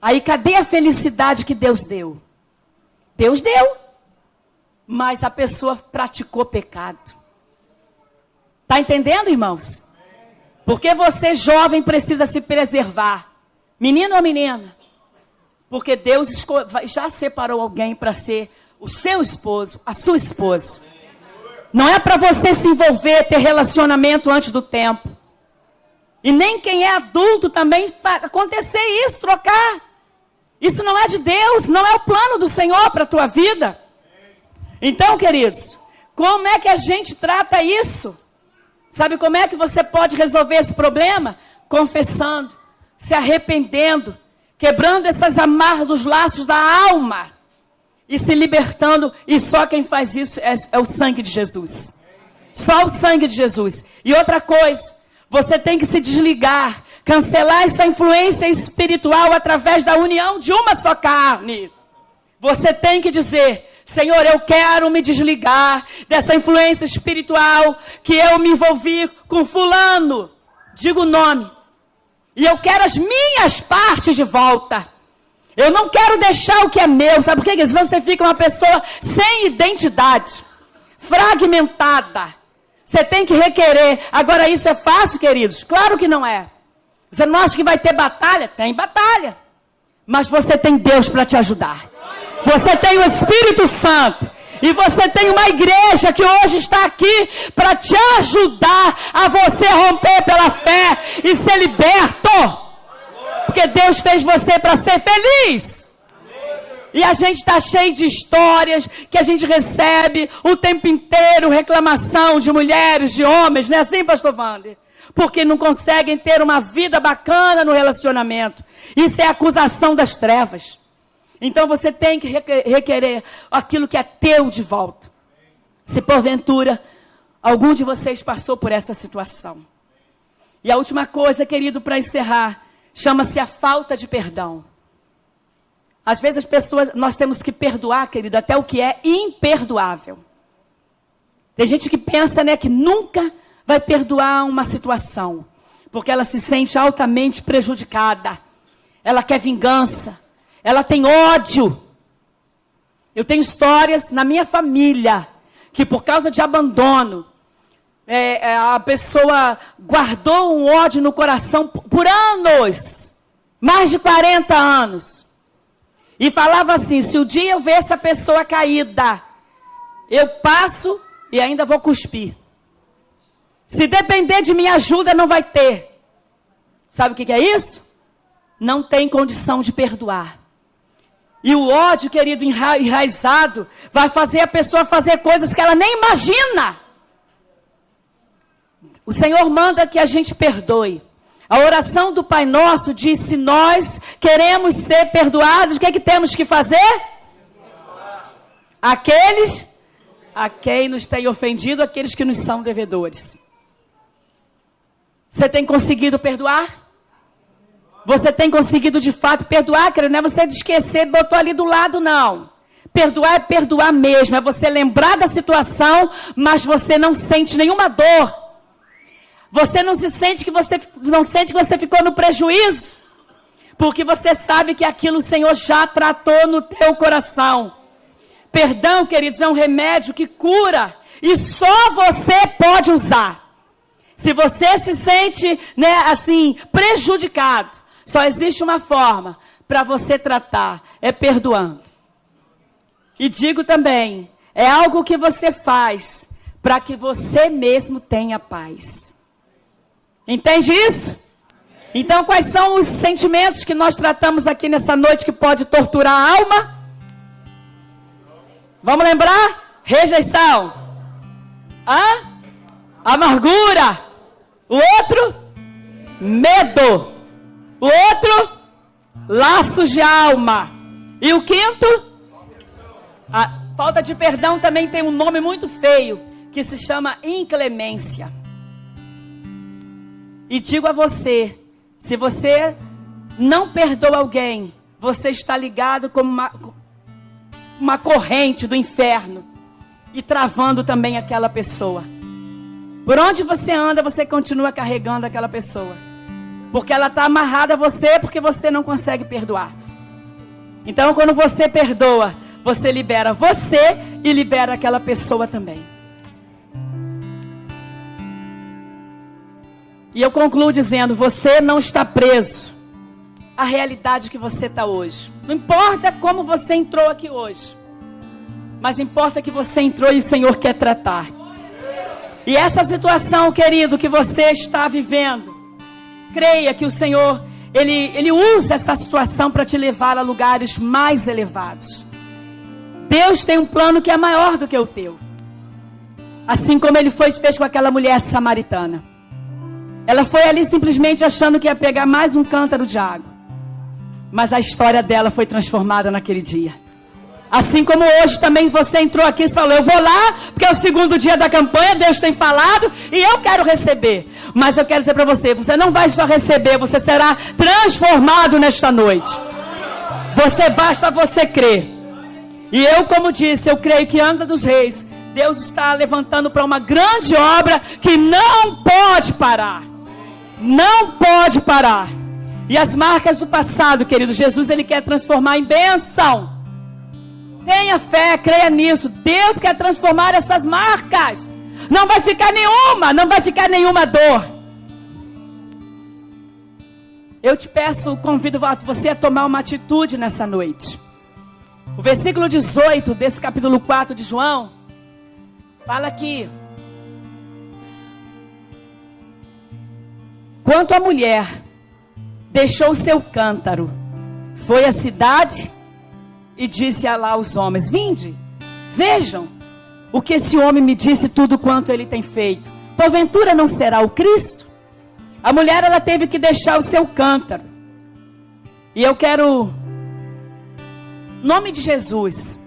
B: Aí cadê a felicidade que Deus deu? Deus deu. Mas a pessoa praticou pecado. Está entendendo, irmãos? Porque você, jovem, precisa se preservar. Menino ou menina? Porque Deus já separou alguém para ser o seu esposo, a sua esposa. Não é para você se envolver, ter relacionamento antes do tempo. E nem quem é adulto também vai acontecer isso, trocar. Isso não é de Deus, não é o plano do Senhor para a tua vida. Então, queridos, como é que a gente trata isso? Sabe como é que você pode resolver esse problema? Confessando, se arrependendo, quebrando essas amarras dos laços da alma e se libertando. E só quem faz isso é o sangue de Jesus. Só o sangue de Jesus. E outra coisa, você tem que se desligar, cancelar essa influência espiritual através da união de uma só carne. Você tem que dizer: Senhor, eu quero me desligar dessa influência espiritual que eu me envolvi com fulano. Diga o nome. E eu quero as minhas partes de volta. Eu não quero deixar o que é meu. Sabe por quê? Senão você fica uma pessoa sem identidade, fragmentada. Você tem que requerer. Agora, isso é fácil, queridos? Claro que não é. Você não acha que vai ter batalha? Tem batalha. Mas você tem Deus para te ajudar. Você tem o Espírito Santo. E você tem uma igreja que hoje está aqui para te ajudar a você romper pela fé e ser liberto. Porque Deus fez você para ser feliz. E a gente está cheio de histórias que a gente recebe o tempo inteiro, reclamação de mulheres, de homens, não é assim, pastor Wander? Porque não conseguem ter uma vida bacana no relacionamento. Isso é acusação das trevas. Então você tem que requerer aquilo que é teu de volta. Se porventura algum de vocês passou por essa situação. E a última coisa, querido, para encerrar, chama-se a falta de perdão. Às vezes as pessoas, nós temos que perdoar, querido, até o que é imperdoável. Tem gente que pensa, né, que nunca vai perdoar uma situação, porque ela se sente altamente prejudicada. Ela quer vingança. Ela tem ódio. Eu tenho histórias na minha família que por causa de abandono, a pessoa guardou um ódio no coração por anos, mais de 40 anos. E falava assim: se o dia eu ver essa pessoa caída, eu passo e ainda vou cuspir. Se depender de minha ajuda, não vai ter. Sabe o que é isso? Não tem condição de perdoar. E o ódio, querido, enraizado, vai fazer a pessoa fazer coisas que ela nem imagina. O Senhor manda que a gente perdoe. A oração do Pai Nosso diz: se nós queremos ser perdoados, o que é que temos que fazer? Aqueles a quem nos tem ofendido, aqueles que nos são devedores. Você tem conseguido perdoar? Você tem conseguido de fato perdoar, querido? Não é você de esquecer, botou ali do lado, não. Perdoar é perdoar mesmo, é você lembrar da situação, mas você não sente nenhuma dor. Você não sente que você ficou no prejuízo, porque você sabe que aquilo o Senhor já tratou no teu coração. Perdão, queridos, é um remédio que cura e só você pode usar. Se você se sente, né, assim, prejudicado, só existe uma forma para você tratar, é perdoando. E digo também, é algo que você faz para que você mesmo tenha paz. Entende isso? Então, quais são os sentimentos que nós tratamos aqui nessa noite que pode torturar a alma? Vamos lembrar? Rejeição. Amargura. O outro? Medo. O outro? Laços de alma. E o quinto? A falta de perdão também tem um nome muito feio, que se chama inclemência. E digo a você, se você não perdoa alguém, você está ligado como uma corrente do inferno e travando também aquela pessoa. Por onde você anda, você continua carregando aquela pessoa, porque ela está amarrada a você, porque você não consegue perdoar. Então, quando você perdoa, você libera você e libera aquela pessoa também. E eu concluo dizendo, você não está preso à realidade que você está hoje. Não importa como você entrou aqui hoje, mas importa que você entrou e o Senhor quer tratar. E essa situação, querido, que você está vivendo, creia que o Senhor, Ele usa essa situação para te levar a lugares mais elevados. Deus tem um plano que é maior do que o teu. Assim como Ele fez com aquela mulher samaritana. Ela foi ali simplesmente achando que ia pegar mais um cântaro de água. Mas a história dela foi transformada naquele dia. Assim como hoje também você entrou aqui e falou, eu vou lá, porque é o segundo dia da campanha, Deus tem falado, e eu quero receber. Mas eu quero dizer para você, você não vai só receber, você será transformado nesta noite. Basta você crer. E eu, como disse, eu creio que Angra dos Reis, Deus está levantando para uma grande obra que não pode parar. Não pode parar. E as marcas do passado, querido, Jesus, Ele quer transformar em bênção. Tenha fé, creia nisso. Deus quer transformar essas marcas. Não vai ficar nenhuma dor. Eu te peço, convido você a tomar uma atitude nessa noite. O versículo 18 desse capítulo 4 de João fala que quanto a mulher deixou o seu cântaro, foi à cidade e disse lá aos homens, vinde, vejam o que esse homem me disse, tudo quanto ele tem feito. Porventura não será o Cristo? A mulher, ela teve que deixar o seu cântaro. E eu quero, em nome de Jesus,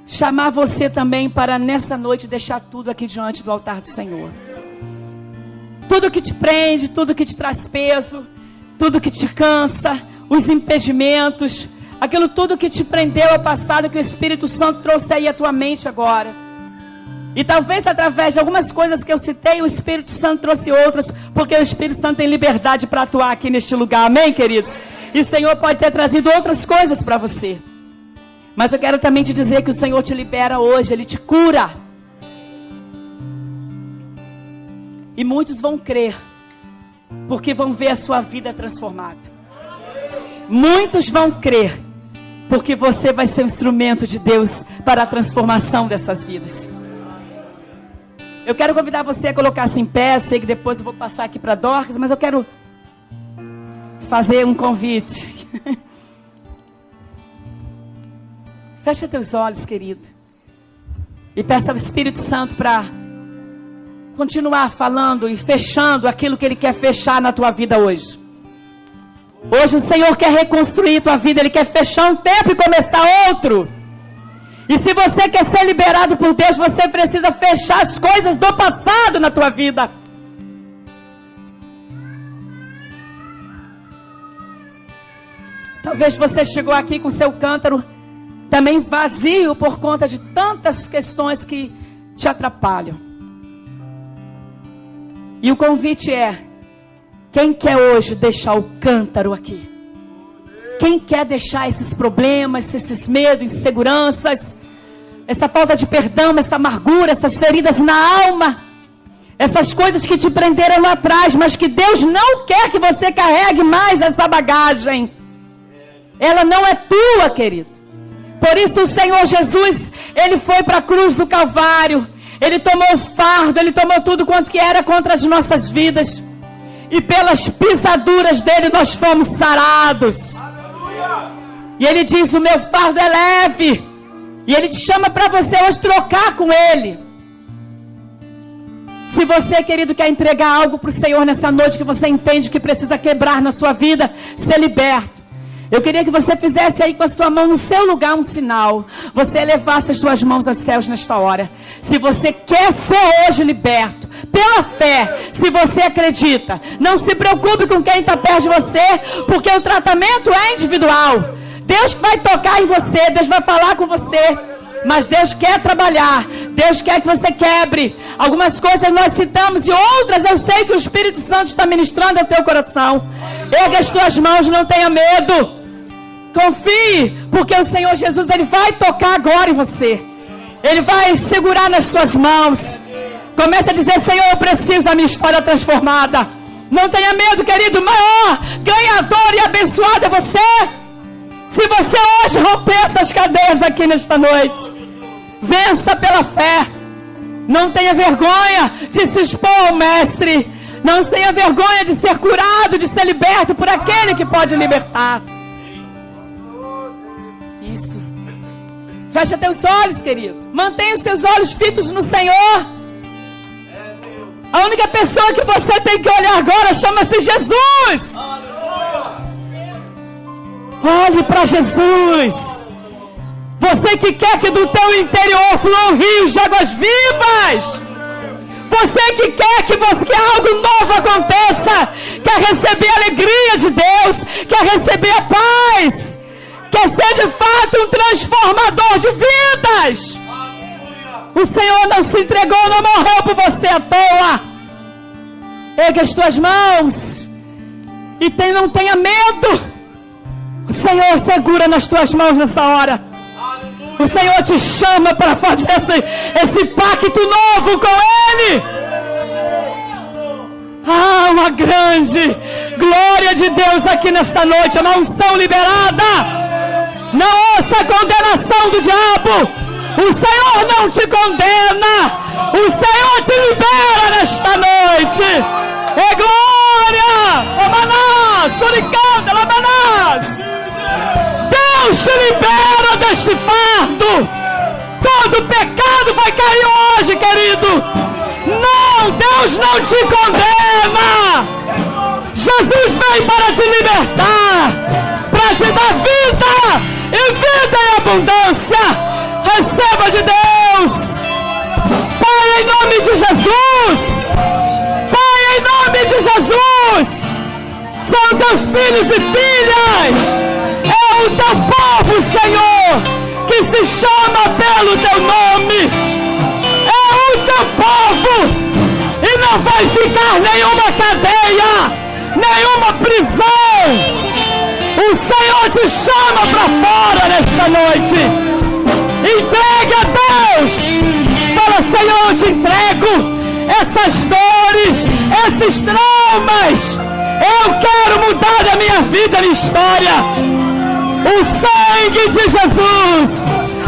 B: chamar você também para nessa noite deixar tudo aqui diante do altar do Senhor. Tudo que te prende, tudo que te traz peso, tudo que te cansa, os impedimentos, aquilo tudo que te prendeu ao passado, que o Espírito Santo trouxe aí à tua mente agora. E talvez através de algumas coisas que eu citei, o Espírito Santo trouxe outras, porque o Espírito Santo tem liberdade para atuar aqui neste lugar, amém, queridos? E o Senhor pode ter trazido outras coisas para você. Mas eu quero também te dizer que o Senhor te libera hoje, Ele te cura. E muitos vão crer, porque vão ver a sua vida transformada. Muitos vão crer, porque você vai ser um instrumento de Deus para a transformação dessas vidas. Eu quero convidar você a colocar-se em pé. Sei que depois eu vou passar aqui para Dorcas, mas eu quero fazer um convite. Fecha teus olhos, querido, e peça ao Espírito Santo para continuar falando e fechando aquilo que Ele quer fechar na tua vida hoje. Hoje o Senhor quer reconstruir tua vida, Ele quer fechar um tempo e começar outro. E se você quer ser liberado por Deus, você precisa fechar as coisas do passado na tua vida. Talvez você chegou aqui com seu cântaro também vazio por conta de tantas questões que te atrapalham. E o convite é, quem quer hoje deixar o cântaro aqui? Quem quer deixar esses problemas, esses medos, inseguranças, essa falta de perdão, essa amargura, essas feridas na alma, essas coisas que te prenderam lá atrás, mas que Deus não quer que você carregue mais essa bagagem. Ela não é tua, querido. Por isso o Senhor Jesus, Ele foi para a cruz do Calvário, Ele tomou o fardo, Ele tomou tudo quanto que era contra as nossas vidas, e pelas pisaduras dEle nós fomos sarados. E Ele diz, o meu fardo é leve. E Ele te chama para você hoje trocar com Ele. Se você, querido, quer entregar algo para o Senhor nessa noite, que você entende que precisa quebrar na sua vida, ser liberto, eu queria que você fizesse aí com a sua mão no seu lugar um sinal. Você elevasse as suas mãos aos céus nesta hora. Se você quer ser hoje liberto, pela fé, se você acredita. Não se preocupe com quem está perto de você, porque o tratamento é individual. Deus vai tocar em você, Deus vai falar com você, mas Deus quer trabalhar, Deus quer que você quebre. Algumas coisas nós citamos e outras eu sei que o Espírito Santo está ministrando ao teu coração. Erga as tuas mãos, não tenha medo, confie, porque o Senhor Jesus, Ele vai tocar agora em você, Ele vai segurar nas suas mãos. Comece a dizer: Senhor, eu preciso da minha história transformada. Não tenha medo, querido. Maior ganhador e abençoado é você, se você hoje romper essas cadeias aqui nesta noite. Vença pela fé. Não tenha vergonha de se expor ao Mestre. Não tenha vergonha de ser curado, de ser liberto por aquele que pode libertar. Isso. Fecha teus olhos, querido. Mantenha os seus olhos fitos no Senhor. A única pessoa que você tem que olhar agora chama-se Jesus. Olhe para Jesus. Você que quer que do teu interior fluam rios de águas vivas. Você que quer que algo novo aconteça. Quer receber a alegria de Deus. Quer receber a paz. Quer ser de fato um transformador de vidas. O Senhor não se entregou, não morreu por você à toa. Erga as tuas mãos e não tenha medo. O Senhor segura nas tuas mãos nessa hora. O Senhor te chama para fazer esse pacto novo com Ele. Ah, uma grande glória de Deus aqui nessa noite. Uma unção liberada. Não ouça a condenação do diabo. O Senhor não te condena. O Senhor te libera nesta noite. É glória. Lamanás, suricanta, lamanás. Deus te libera deste fardo. Todo pecado vai cair hoje, querido. Não, Deus não te condena. Jesus veio para te libertar, para te dar vida e vida em abundância. Receba de Deus. Pai, em nome de Jesus. Pai, em nome de Jesus. São teus filhos e filhas. É o teu povo, Senhor, que se chama pelo teu nome. É o teu povo. E não vai ficar nenhuma cadeia, nenhuma prisão. O Senhor te chama para fora nesta noite. Entregue a Deus. Fala: Senhor, eu te entrego essas dores, esses traumas. Eu quero mudar a minha vida, a minha história. O sangue de Jesus,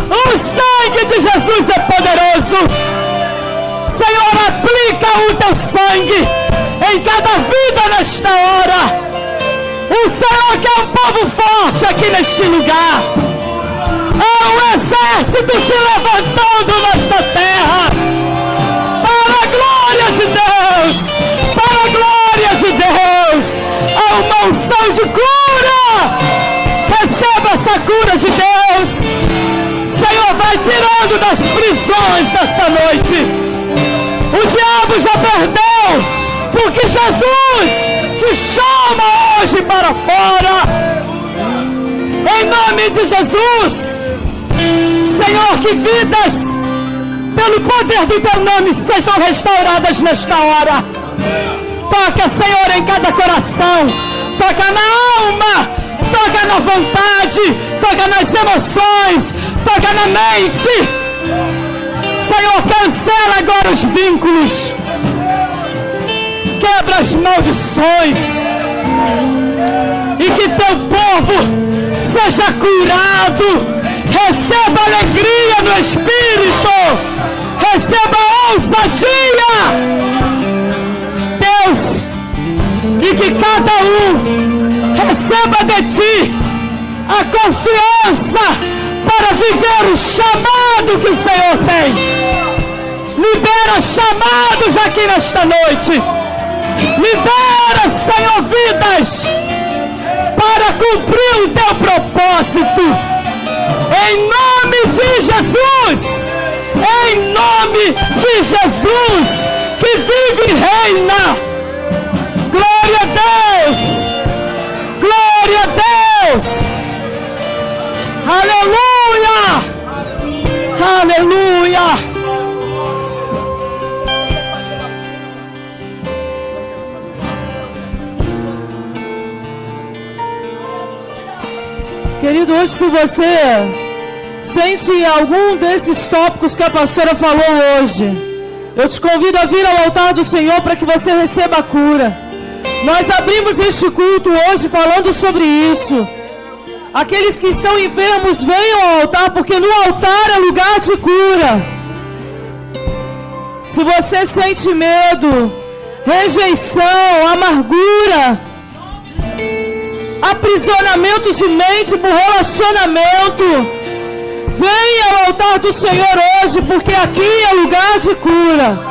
B: o sangue de Jesus é poderoso. Senhor, aplica o teu sangue em cada vida nesta hora. O Senhor quer um povo forte aqui neste lugar. Há um exército se levantando nesta terra. Para a glória de Deus. Para a glória de Deus. Há uma unção de cura. Receba essa cura de Deus. Senhor, vai tirando das prisões dessa noite. O diabo já perdeu, porque Jesus te chama hoje para fora. Em nome de Jesus. Senhor, que vidas, pelo poder do teu nome, sejam restauradas nesta hora. Toca, Senhor, em cada coração. Toca na alma. Toca na vontade. Toca nas emoções. Toca na mente. Senhor, cancela agora os vínculos. Quebra as maldições. E que teu povo seja curado. Receba alegria no Espírito. Receba ousadia, Deus. E que cada um receba de ti a confiança para viver o chamado que o Senhor tem. Libera chamados aqui nesta noite. Libera, Senhor, vidas para cumprir o teu propósito. Em nome de Jesus. Em nome de Jesus. que vive e reina. Glória a Deus! Glória a Deus! Aleluia! Aleluia! Querido, hoje se você sente algum desses tópicos que a pastora falou hoje, eu te convido a vir ao altar do Senhor para que você receba a cura. Nós abrimos este culto hoje falando sobre isso. Aqueles que estão enfermos, venham ao altar, porque no altar é lugar de cura. Se você sente medo, rejeição, amargura, aprisionamento de mente por relacionamento, venha ao altar do Senhor hoje, porque aqui é lugar de cura.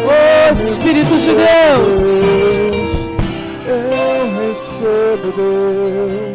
B: Oh, Espírito de Deus,
C: eu recebo, Deus.